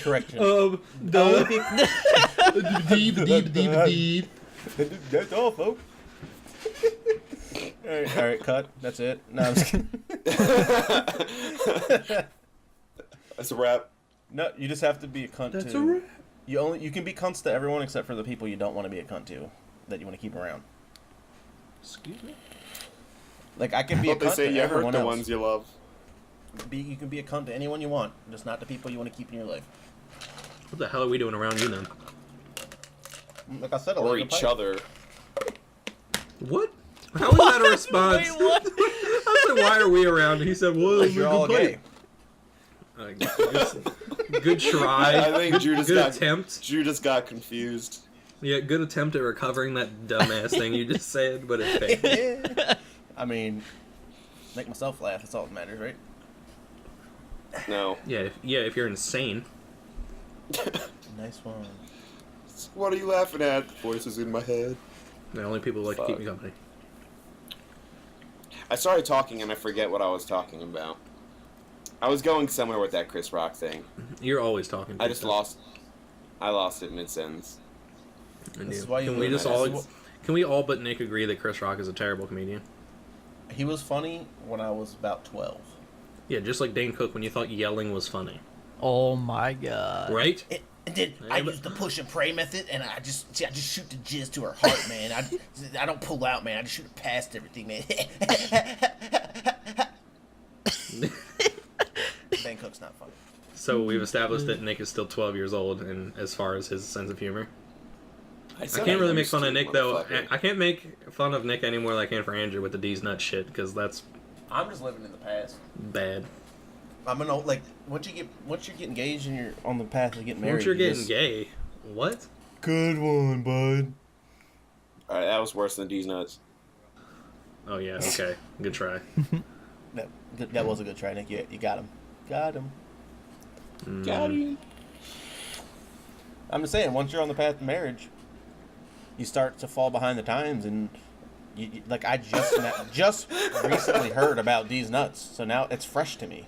Correction. Deep. That's all, folks. All right, cut. That's it. No, I'm just kidding. That's a wrap. No, you just have to be a cunt That's to... a wrap. You can be cunts to everyone except for the people you don't want to be a cunt to, that you want to keep around. Excuse me? Like, I can be a cunt to you hurt everyone the else. ones you love. You can be a cunt to anyone you want, just not the people you want to keep in your life. What the hell are we doing around you then? Like I said, Or each other. What? How is that a response? Wait, what? I said, why are we around? And he said, well, Like you're all gay. Good try. I think Drew just got confused. Yeah, good attempt at recovering that dumbass thing you just said, but it failed. I mean, make myself laugh. That's all that matters, right? No. Yeah, if you're insane. Nice one. What are you laughing at? Voices in my head. The only people who like to keep me company. I started talking and I forget what I was talking about. I was going somewhere with that Chris Rock thing. You're always talking. I lost it mid-sentence. This is why you Can we all but Nick agree that Chris Rock is a terrible comedian? He was funny when I was about 12. Yeah, just like Dane Cook when you thought yelling was funny. Oh my god. Right? I use the push and pray method, and I just shoot the jizz to her heart, man. I don't pull out, man. I just shoot it past everything, man. Dane Cook's not funny. So we've established that Nick is still 12 years old, and as far as his sense of humor. I can't really make fun of Nick, though. I can't make fun of Nick anymore like I can for Andrew with the D's nut shit, because that's... I'm just living in the past. bad. I'm gonna, like, once you get engaged and you're on the path to getting married... Once you're getting gay, what? Good one, bud. Alright, that was worse than D's nuts. Oh, yeah, okay. Good try. That was a good try, Nick. You got him. Got him. Got him. I'm just saying, once you're on the path to marriage, you start to fall behind the times, and like I just recently heard about these nuts, so now it's fresh to me.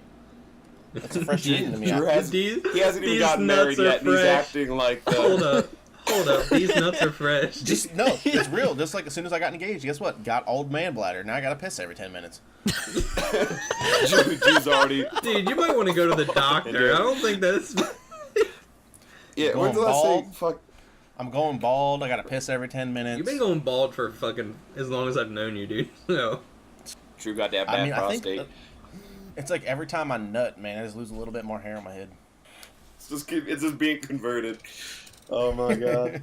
It's a fresh thing to me. Drew he hasn't even gotten married yet, and he's acting like the... Hold up. These nuts are fresh. No, it's real. Just like as soon as I got engaged, guess what? Got old man bladder. Now I gotta piss every 10 minutes. Drew's already... Dude, you might want to go to the doctor. I don't think that's... Yeah, when did I say fuck? I'm going bald. I gotta piss every 10 minutes. You've been going bald for fucking as long as I've known you, dude. No. Drew got that bad prostate. I think it's like every time I nut, man, I just lose a little bit more hair on my head. It's just being converted. Oh my god.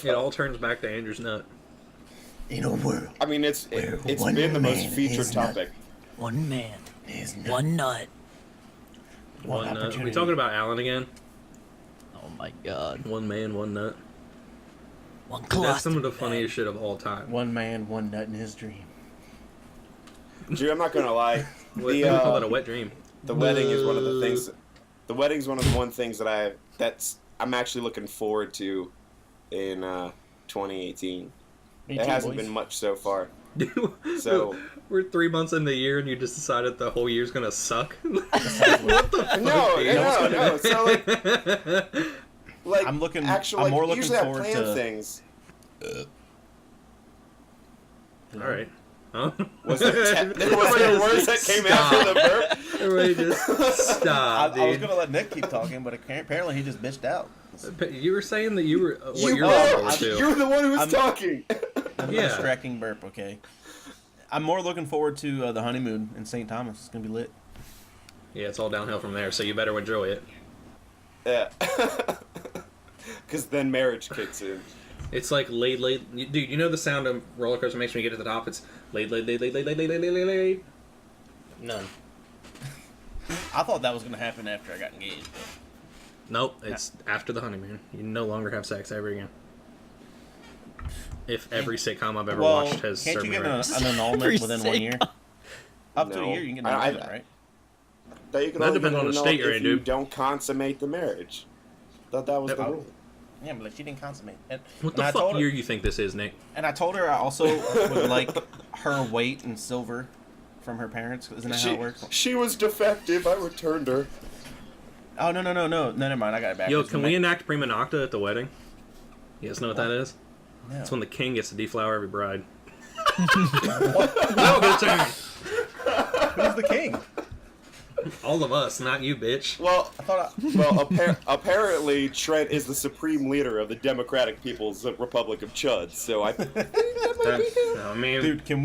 It all turns back to Andrew's nut. In a world. I mean, it's been the most featured topic. One man, one nut. One nut. Are we talking about Alan again? Oh my god. One man, one nut. One Dude, colostomy. that's some of the funniest shit of all time. One man, one nut in his dream. Drew, I'm not gonna lie. We call that a wet dream. The wedding is one of the things. The wedding's one of the things that I'm actually looking forward to in 2018. It hasn't been much so far. So we're 3 months in the year, and you just decided the whole year's gonna suck. What the fuck? No. So like I'm looking. Actually, I'm more looking usually forward I plan to things. All right. Huh? Was there words that came after the burp? Everybody just stop, I was gonna let Nick keep talking, but apparently he just bitched out. You were saying that you were You're the one who was talking. I'm a distracting burp, okay? I'm more looking forward to the honeymoon in St. Thomas. It's gonna be lit. Yeah, it's all downhill from there, so you better enjoy it. Yeah. Because then marriage kicks in. It's like late. Dude, you know the sound a roller coaster makes when you get to the top? It's late. None. I thought that was gonna happen after I got engaged. Nope, it's after the honeymoon. You no longer have sex ever again. If every sitcom I've ever watched has can't served you me get right. an annulment within 1 year? Up to a year, you can get an annulment, right? That depends on the state you're in, dude. You don't consummate the marriage. Thought that was the rule. Yeah, but like she didn't consummate. What the fuck year you think this is, Nick? And I told her I also would like her weight in silver from her parents. Isn't that how it works? She was defective. I returned her. Oh, no, never mind. I got it back. Yo, can we enact prima nocta at the wedding? You guys know what that is? No. It's when the king gets to deflower every bride. No, good turn. Who's the king? All of us, not you, bitch. Well, apparently Trent is the supreme leader of the Democratic People's Republic of Chud. So I mean, dude, can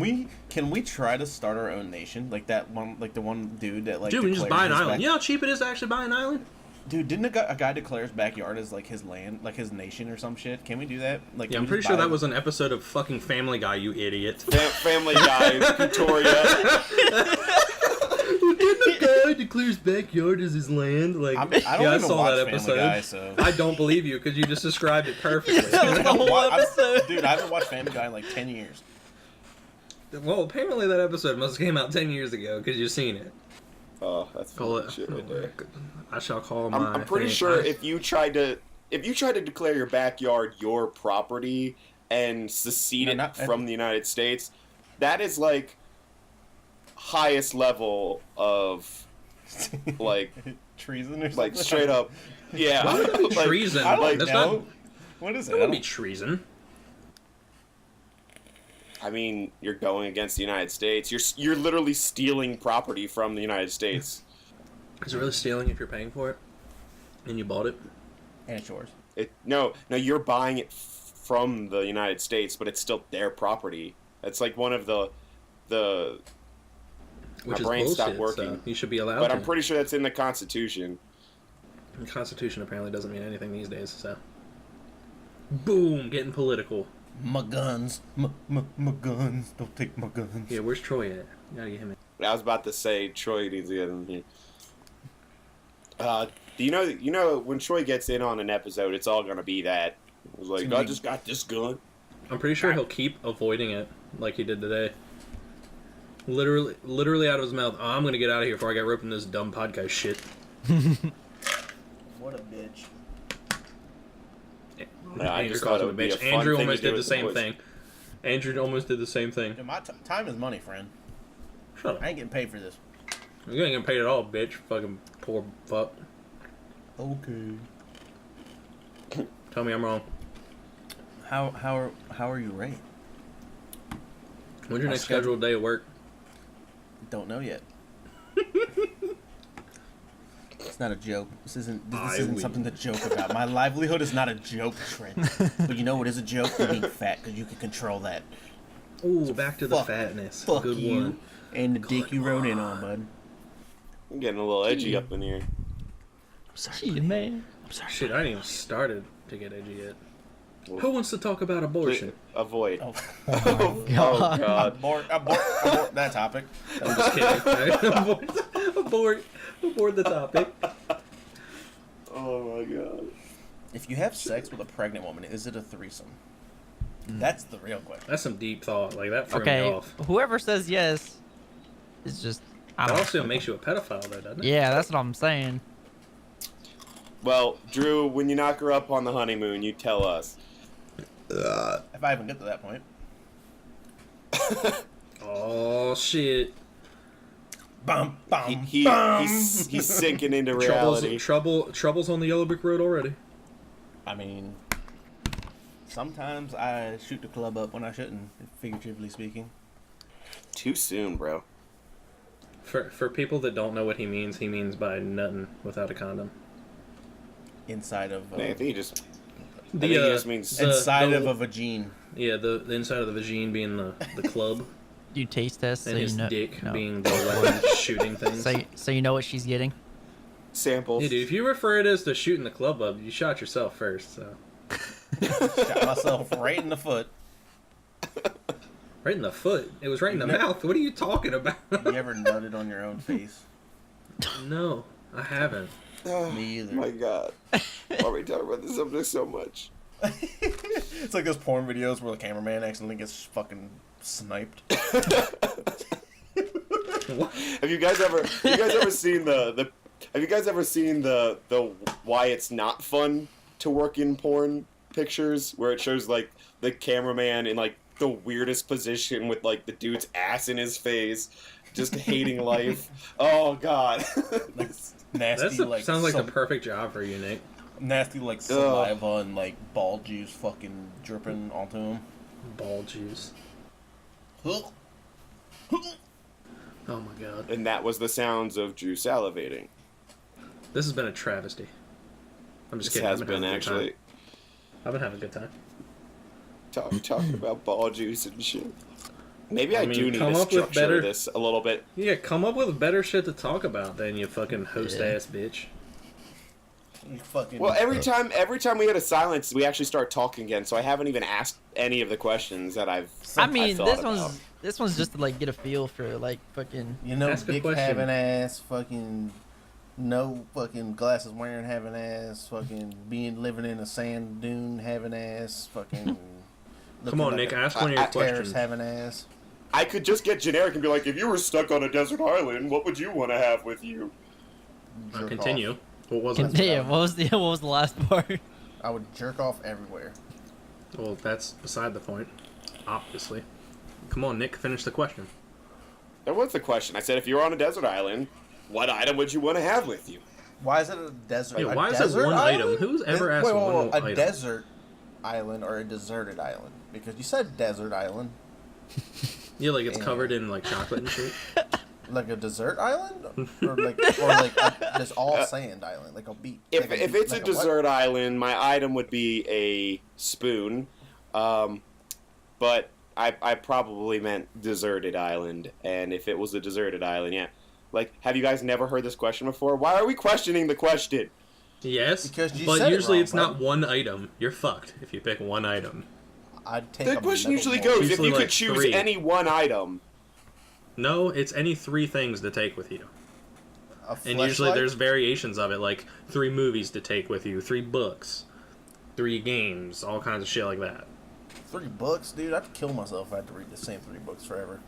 we try to start our own nation like that one, like the one dude that like. Dude, we can just buy an island. You know how cheap it is to actually buy an island? Dude, didn't a guy declare his backyard as like his land, like his nation or some shit? Can we do that? Like, yeah, I'm pretty sure that was an episode of fucking Family Guy, you idiot. Family Guy, Victoria. Didn't a guy declare his backyard as his land? Like, I saw that episode. Guy, so. I don't believe you because you just described it perfectly. The whole episode. Dude, I haven't watched Family Guy in like 10 years. Well, apparently that episode must have came out 10 years ago because you've seen it. Oh, that's shit right there. I shall call I'm pretty sure if you tried to declare your backyard your property and secede it from the United States, that is like highest level of like treason or something. Like straight up, yeah. Like, treason. I don't That's know. Not, what is it? That would be treason. I mean, you're going against the United States. You're literally stealing property from the United States. Is it really stealing if you're paying for it and you bought it? And it's yours. No, you're buying it from the United States, but it's still their property. It's like one of the. Which my brain bullshit, stopped working. So you should be allowed. But I'm pretty sure that's in the Constitution. The Constitution apparently doesn't mean anything these days. So. Boom, getting political. My guns. My guns. Don't take my guns. Yeah, where's Troy at? You gotta get him in. I was about to say Troy needs to get in here. You know when Troy gets in on an episode, it's all gonna be that. It was like, I just got this gun. I'm pretty sure he'll keep avoiding it like he did today. Literally out of his mouth. Oh, I'm gonna get out of here before I get roped in this dumb podcast shit. What a bitch. I just thought it would be a fun Andrew thing almost to do did the with same boys. thing. Andrew almost did the same thing. Dude, my time is money, friend. Shut up. I ain't getting paid for this. You ain't getting paid at all, bitch. Fucking poor fuck. Okay. Tell me I'm wrong. How are you rated? When's your My next scheduled day of work? Don't know yet. It's not a joke. This isn't something to joke about. My livelihood is not a joke, Trent. But you know what is a joke? Being fat, because you can control that. Ooh, back to the fatness. Fuck Good you one. and the dick you rode in on, bud. I'm getting a little edgy up in here. Gee, man. Shit, I ain't even started to get edgy yet. Who wants to talk about abortion? Avoid. Oh, Oh, God. God. abort that topic. I'm just kidding. Abort the topic. Oh my God. If you have sex with a pregnant woman, is it a threesome? That's the real question. That's some deep thought. Like, that threw me Okay, off. whoever says yes is just. I That don't also know. makes you a pedophile, though, doesn't it? Yeah, that's what I'm saying. Well, Drew, when you knock her up on the honeymoon, you tell us. If I even get to that point. Oh, shit. Bum, bum, He's sinking into reality. Trouble's on the yellow brick road already. I mean, sometimes I shoot the club up when I shouldn't, figuratively speaking. Too soon, bro. For people that don't know what he means by nutting without a condom. Inside of I think he just. I The, think he just means. inside of a vagine. Yeah, the inside of the vagine being the club, Do you taste test so and his you know? dick no. being the weapon shooting things. So you know what she's getting? Samples. Yeah, dude, if you refer it as to shooting the club up, you shot yourself first, so. Shot myself right in the foot. Right in the foot. It was right in the mouth. What are you talking about? You ever nutted on your own face? No, I haven't. Oh, Me either. my God. Why are we talking about this subject so much? It's like those porn videos where the cameraman accidentally gets fucking sniped. Have you guys ever seen the have you guys ever seen the why it's not fun to work in porn pictures where it shows like the cameraman in like the weirdest position with like the dude's ass in his face, just hating life? Oh God. Like nasty, That sounds like the perfect job for you, Nick. nasty like saliva and like ball juice fucking dripping onto him. Ball juice. Oh my God. And that was the sounds of Drew salivating. This has been a travesty. I'm just This kidding. has been actually I've been having a good time. talking about ball juice and shit. Maybe I mean, do need come to up with structure better- this a little bit. Yeah, come up with better shit to talk about than you fucking host-ass bitch. You fucking. Well, every time we hit a silence, we actually start talking again. So I haven't even asked any of the questions that I've. I mean, thought this about. one's just to like get a feel for like fucking. You know, Ask a dick question. having ass, fucking no fucking glasses wearing having ass, fucking living in a sand dune having ass, fucking. Come on, Nick, ask one of your Terrace questions. having ass. I could just get generic and be like, if you were stuck on a desert island, what would you want to have with you? Jerk Continue. off. What was it? Yeah, what was the last part? I would jerk off everywhere. Well, that's beside the point. Obviously. Come on, Nick, finish the question. That was the question. I said, if you were on a desert island, what item would you want to have with you? Why is it a desert? Yeah, a why is it desert one island? item? Who's ever asked wait, one a item? desert island or a deserted island? Because you said desert island. Yeah, like it's covered in like chocolate and shit. Like a desert island, or like just all sand island, like a beach. If it's like a desert island, my item would be a spoon. But I probably meant deserted island. And if it was a deserted island, yeah. Like, have you guys never heard this question before? Why are we questioning the question? Yes, Because you but said it usually wrong, it's not bro. one item. You're fucked if you pick one item. I'd take The a question metal usually ball. goes, if Usually you like could choose 3. any one item. No, it's any 3 things to take with you. A And usually fleshlight? there's variations of it, like 3 movies to take with you, 3 books, 3 games, all kinds of shit like that. 3 books, dude. I'd kill myself if I had to read the same 3 books forever.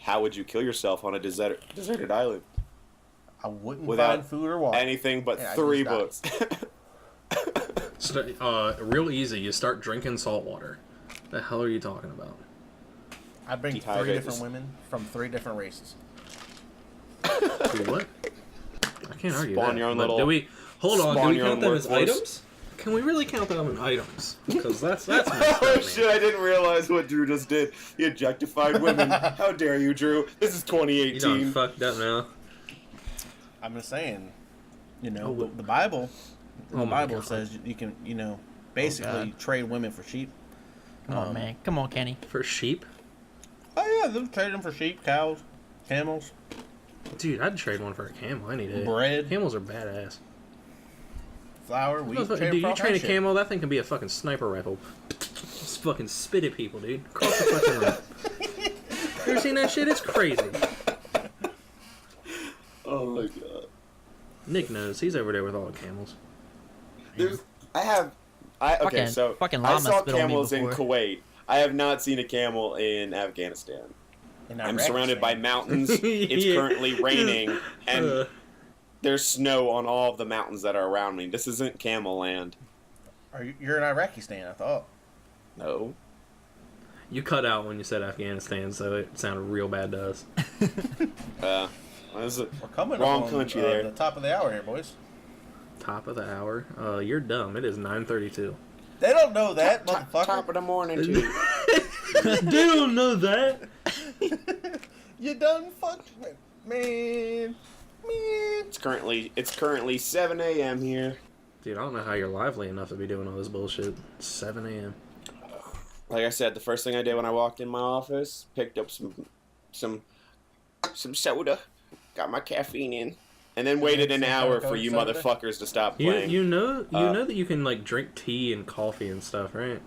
how would you kill yourself on a deserted island? I wouldn't Without find food or water. Anything but 3 books. Real easy. You start drinking salt water. The hell are you talking about? I'd bring 3 different women from 3 different races. Do what? I can't argue Spawn that. your own But little. do we count them as workforce. items? Can we really count them as items? Because that's messed up, Oh man. shit! I didn't realize what Drew just did. He objectified women. How dare you, Drew? This is You done 2018. fucked up now. I'm just saying, you know, Oh, the Bible. oh The my Bible God. says you can, basically trade women for sheep. Come on, man. Come on, Kenny. For sheep? Oh yeah, they'll trade them for sheep, cows, camels, Dude, I'd trade one for a camel any day. bread, Camels are badass. flour, wheat. Dude, you train a camel, that thing can be a fucking sniper rifle. Just fucking spit at people, dude. Across the fucking room. You ever seen that shit? It's crazy. Oh my god. Nick knows. He's over there with all the camels. Okay, so fucking I llama saw spit on me camels in before. Kuwait. I have not seen a camel in Afghanistan. I'm surrounded by mountains. It's Yeah. currently raining, and there's snow on all of the mountains that are around me. This isn't camel land. You're in Iraqistan, I thought. No. You cut out when you said Afghanistan, so it sounded real bad to us. This is We're coming wrong on country there. the top of the hour here, boys. Top of the hour. You're dumb. It is 9:32. They don't know that, motherfucker. Top of the morning, G. They don't know that. You done fucked with man. It's currently 7 a.m. here. Dude, I don't know how you're lively enough to be doing all this bullshit. It's 7 a.m. Like I said, the first thing I did when I walked in my office, picked up some soda, got my caffeine in, and then waited an hour for you soda? motherfuckers to stop playing. You know that you can like drink tea and coffee and stuff, right?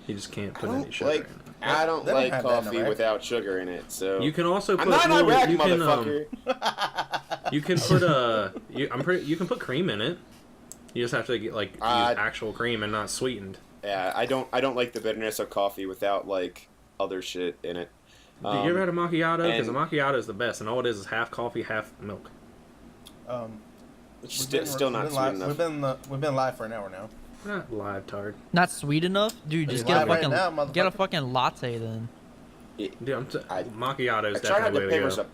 You just can't put any sugar in it. I don't They don't like have that in coffee Iraq. without sugar in it. So You can also put I'm not in Iraq, you can, motherfucker. you can put you can put cream in it. You just have to get use actual cream and not sweetened. Yeah, I don't like the bitterness of coffee without like other shit in it. Did you ever had a macchiato? Because a and- macchiato is the best, and all it is half coffee, half milk. It's still not sweet enough. We've been live for an hour now. Not live, tard. Not sweet enough, dude. Just You're get a live right fucking now, get a motherfucker. fucking latte then. Dude, macchiato is I try not definitely to the pay way for to stuff.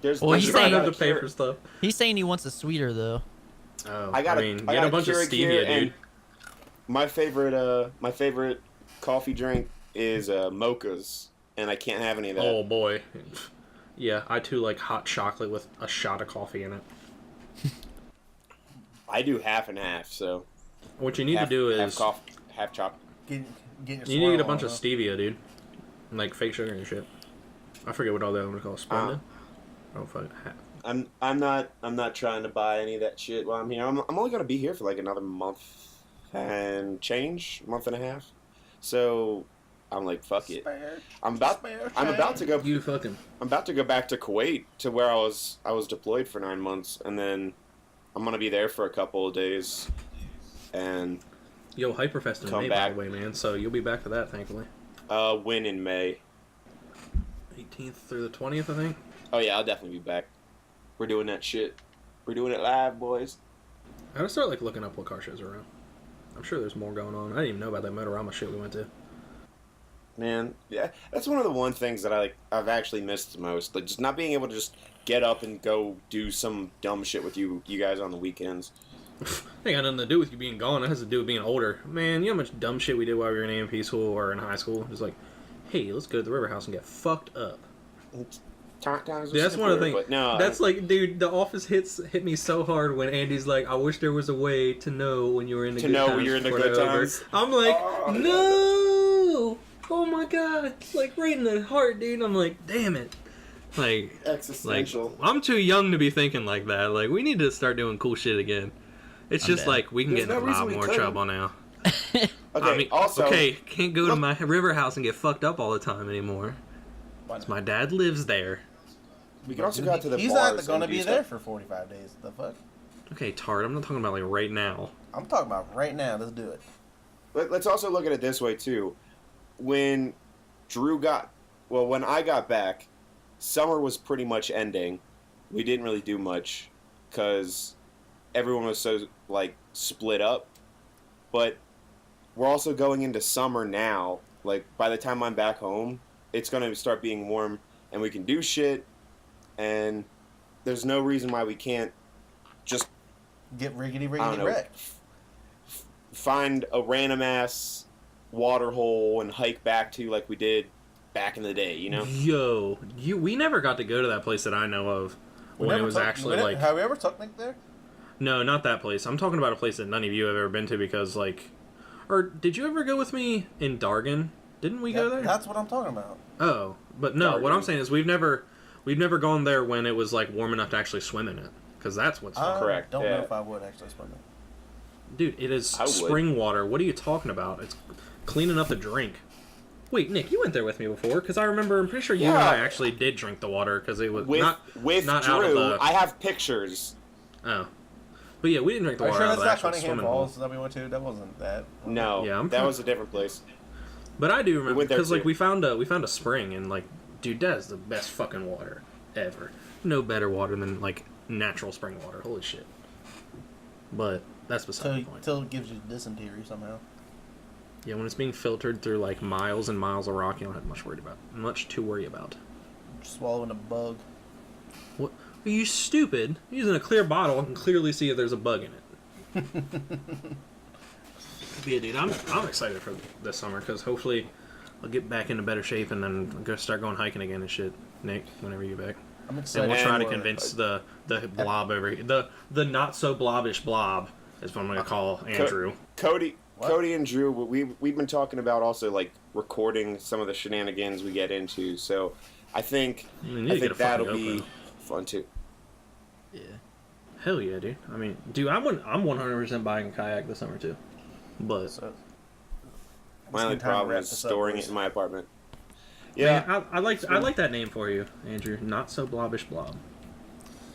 go. Well, I'm he's trying saying- not to pay for stuff. He's saying he wants a sweeter though. Oh, I got get a bunch of stevia, dude. My favorite coffee drink is mochas, and I can't have any of that. Oh boy. Yeah, I too like hot chocolate with a shot of coffee in it. I do half and half, so What you need to do half is coffee, half chocolate. Getting your you need to get a swirl bunch on, of huh? stevia, dude. Like fake sugar and shit. I forget what all that one called. Splenda? Oh fuck. I'm not trying to buy any of that shit while I'm here. I'm only gonna be here for like another month and month and a half. So I'm like, fuck it. I'm about to go. You fucking. I'm about to go back to Kuwait, to where I was deployed for 9 months, and then I'm gonna be there for a couple of days, and Yo, Hyperfest in Come May, back. by the way, man. So you'll be back for that, thankfully. win in May. 18th through the 20th, I think. Oh yeah, I'll definitely be back. We're doing that shit. We're doing it live, boys. I gotta start like looking up what car shows are around. I'm sure there's more going on. I didn't even know about that Motorama shit we went to. Man, yeah, that's one of the things that I've actually missed the most. Like, just not being able to just get up and go do some dumb shit with you guys on the weekends. Ain't got nothing to do with you being gone. It has to do with being older. Man, you know how much dumb shit we did while we were in A&P school or in high school? Just like, hey, let's go to the river house and get fucked up. Times Dude, that's one of the things. No, That's like, dude, The Office hit me so hard when Andy's like, I wish there was a way to know when you were in the good times. To know when you're in the before good they're over." times. I'm like, Oh, no! Oh my god. Like, right in the heart, dude. I'm like, damn it. Like, existential. I'm too young to be thinking like that. Like, we need to start doing cool shit again. It's I'm just down. like, we can There's get in no a lot reason we more couldn't. trouble now. Okay, I mean, also, okay, can't go to look- my river house and get fucked up all the time anymore. Why not? My dad lives there. we can also go out to the He's bars not going to and do be there stuff. for 45 days. The fuck? Okay, Tard, I'm not talking about like right now. I'm talking about right now. Let's do it. Let's also look at it this way too. When Drew got well, when I got back, summer was pretty much ending. We didn't really do much because everyone was so, like, split up. But we're also going into summer now. Like, by the time I'm back home, it's going to start being warm and we can do shit. And there's no reason why we can't just get riggedy wrecked. Find a random ass water hole and hike back to like we did back in the day, you know? Yo, we never got to go to that place that I know of when it was actually like. Have we ever picnicked there? No, not that place. I'm talking about a place that none of you have ever been to because like, or did you ever go with me in Dargan? Didn't we go there? That's what I'm talking about. Oh, but no. Dargan. What I'm saying is we've never gone there when it was like warm enough to actually swim in it because that's what's fun. Correct. Don't know if I would actually swim in it. Dude, it is spring water. What are you talking about? It's clean enough to drink. Wait, Nick, you went there with me before because I'm pretty sure you and I actually did drink the water because it was not Drew. out of the... I have pictures. Oh, but yeah, we didn't drink the water out of the actual swimming pool. That we went to? That wasn't that. No, yeah, that was a different place. But I do remember because like we found a spring and like, dude, that is the best fucking water ever. No better water than like natural spring water. Holy shit. But that's beside the point. Until it gives you dysentery somehow. Yeah, when it's being filtered through like miles and miles of rock, you don't have much to worry about. Just swallowing a bug. What? Are you stupid? You're using a clear bottle and can clearly see if there's a bug in it. Yeah, dude, I'm excited for this summer because hopefully I'll get back into better shape and then I'm gonna start going hiking again and shit. Nick, whenever you get back. I'm excited. And we'll try to convince the blob over here, the not so blobbish blob is what I'm gonna call Andrew. Cody and Drew, we've been talking about also like recording some of the shenanigans we get into. So I think that'll be fun too. Yeah. Hell yeah, dude. I mean, dude, I'm 100% buying a kayak this summer too. But my only problem is storing it in my apartment. Yeah, man, I like that name for you, Andrew. Not so blobbish blob.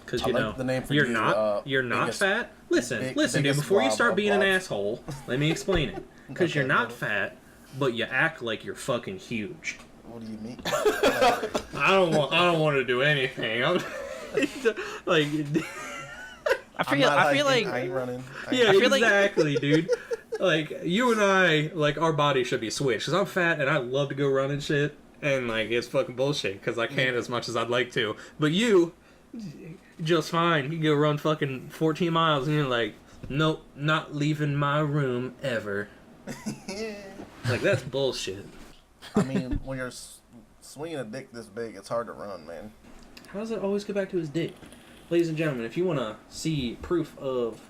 Because you know, the name for you're not biggest, fat. Listen, dude. Before you start being an asshole, let me explain it. Because Okay, you're not fat, but you act like you're fucking huge. What do you mean? I don't want to do anything. I'm like. I feel like I ain't running. Yeah, exactly, dude. Like, you and I, like, our bodies should be switched. Because I'm fat and I love to go run and shit. And, like, it's fucking bullshit. Because I can't as much as I'd like to. But you, just fine. You go run fucking 14 miles and you're like, nope, not leaving my room ever. Like, that's bullshit. I mean, when you're swinging a dick this big, it's hard to run, man. How does it always go back to his dick? Ladies and gentlemen, if you want to see proof of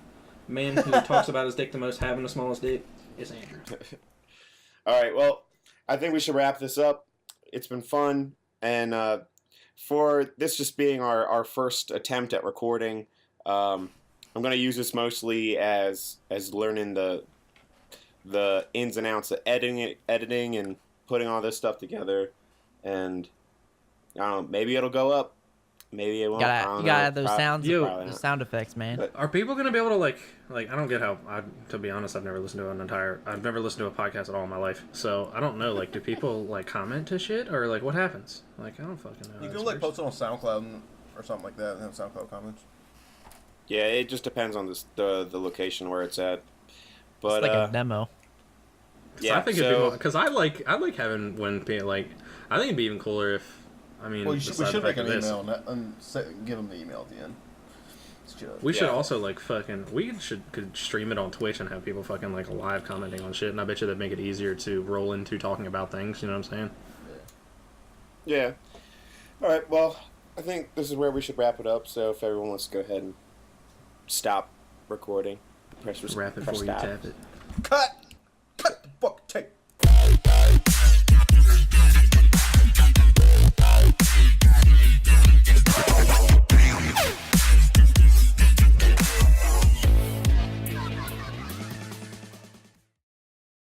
man who talks about his dick the most having the smallest dick, it's Andrew. All right, well, I think we should wrap this up. It's been fun, and for this just being our first attempt at recording, I'm going to use this mostly as learning the ins and outs of editing and putting all this stuff together, and I don't know, maybe it'll go up. Maybe it won't. You gotta have those sounds, those sound effects, man. But are people gonna be able to like? I don't get how. To be honest, I've never listened to a podcast at all in my life, so I don't know. Like, do people like comment to shit or like what happens? Like, I don't fucking know. You can like post it on SoundCloud or something like that and have SoundCloud comments. Yeah, it just depends on the location where it's at. But it's like a demo. Yeah, I think because I like having when people like. I think it'd be even cooler if. I mean, well, we should make an email and give them the email at the end. We should also like could stream it on Twitch and have people fucking like live commenting on shit, and I bet you that'd make it easier to roll into talking about things. You know what I'm saying? Yeah. All right. Well, I think this is where we should wrap it up. So if everyone wants to go ahead and stop recording, press wrap it before you tap it. Cut.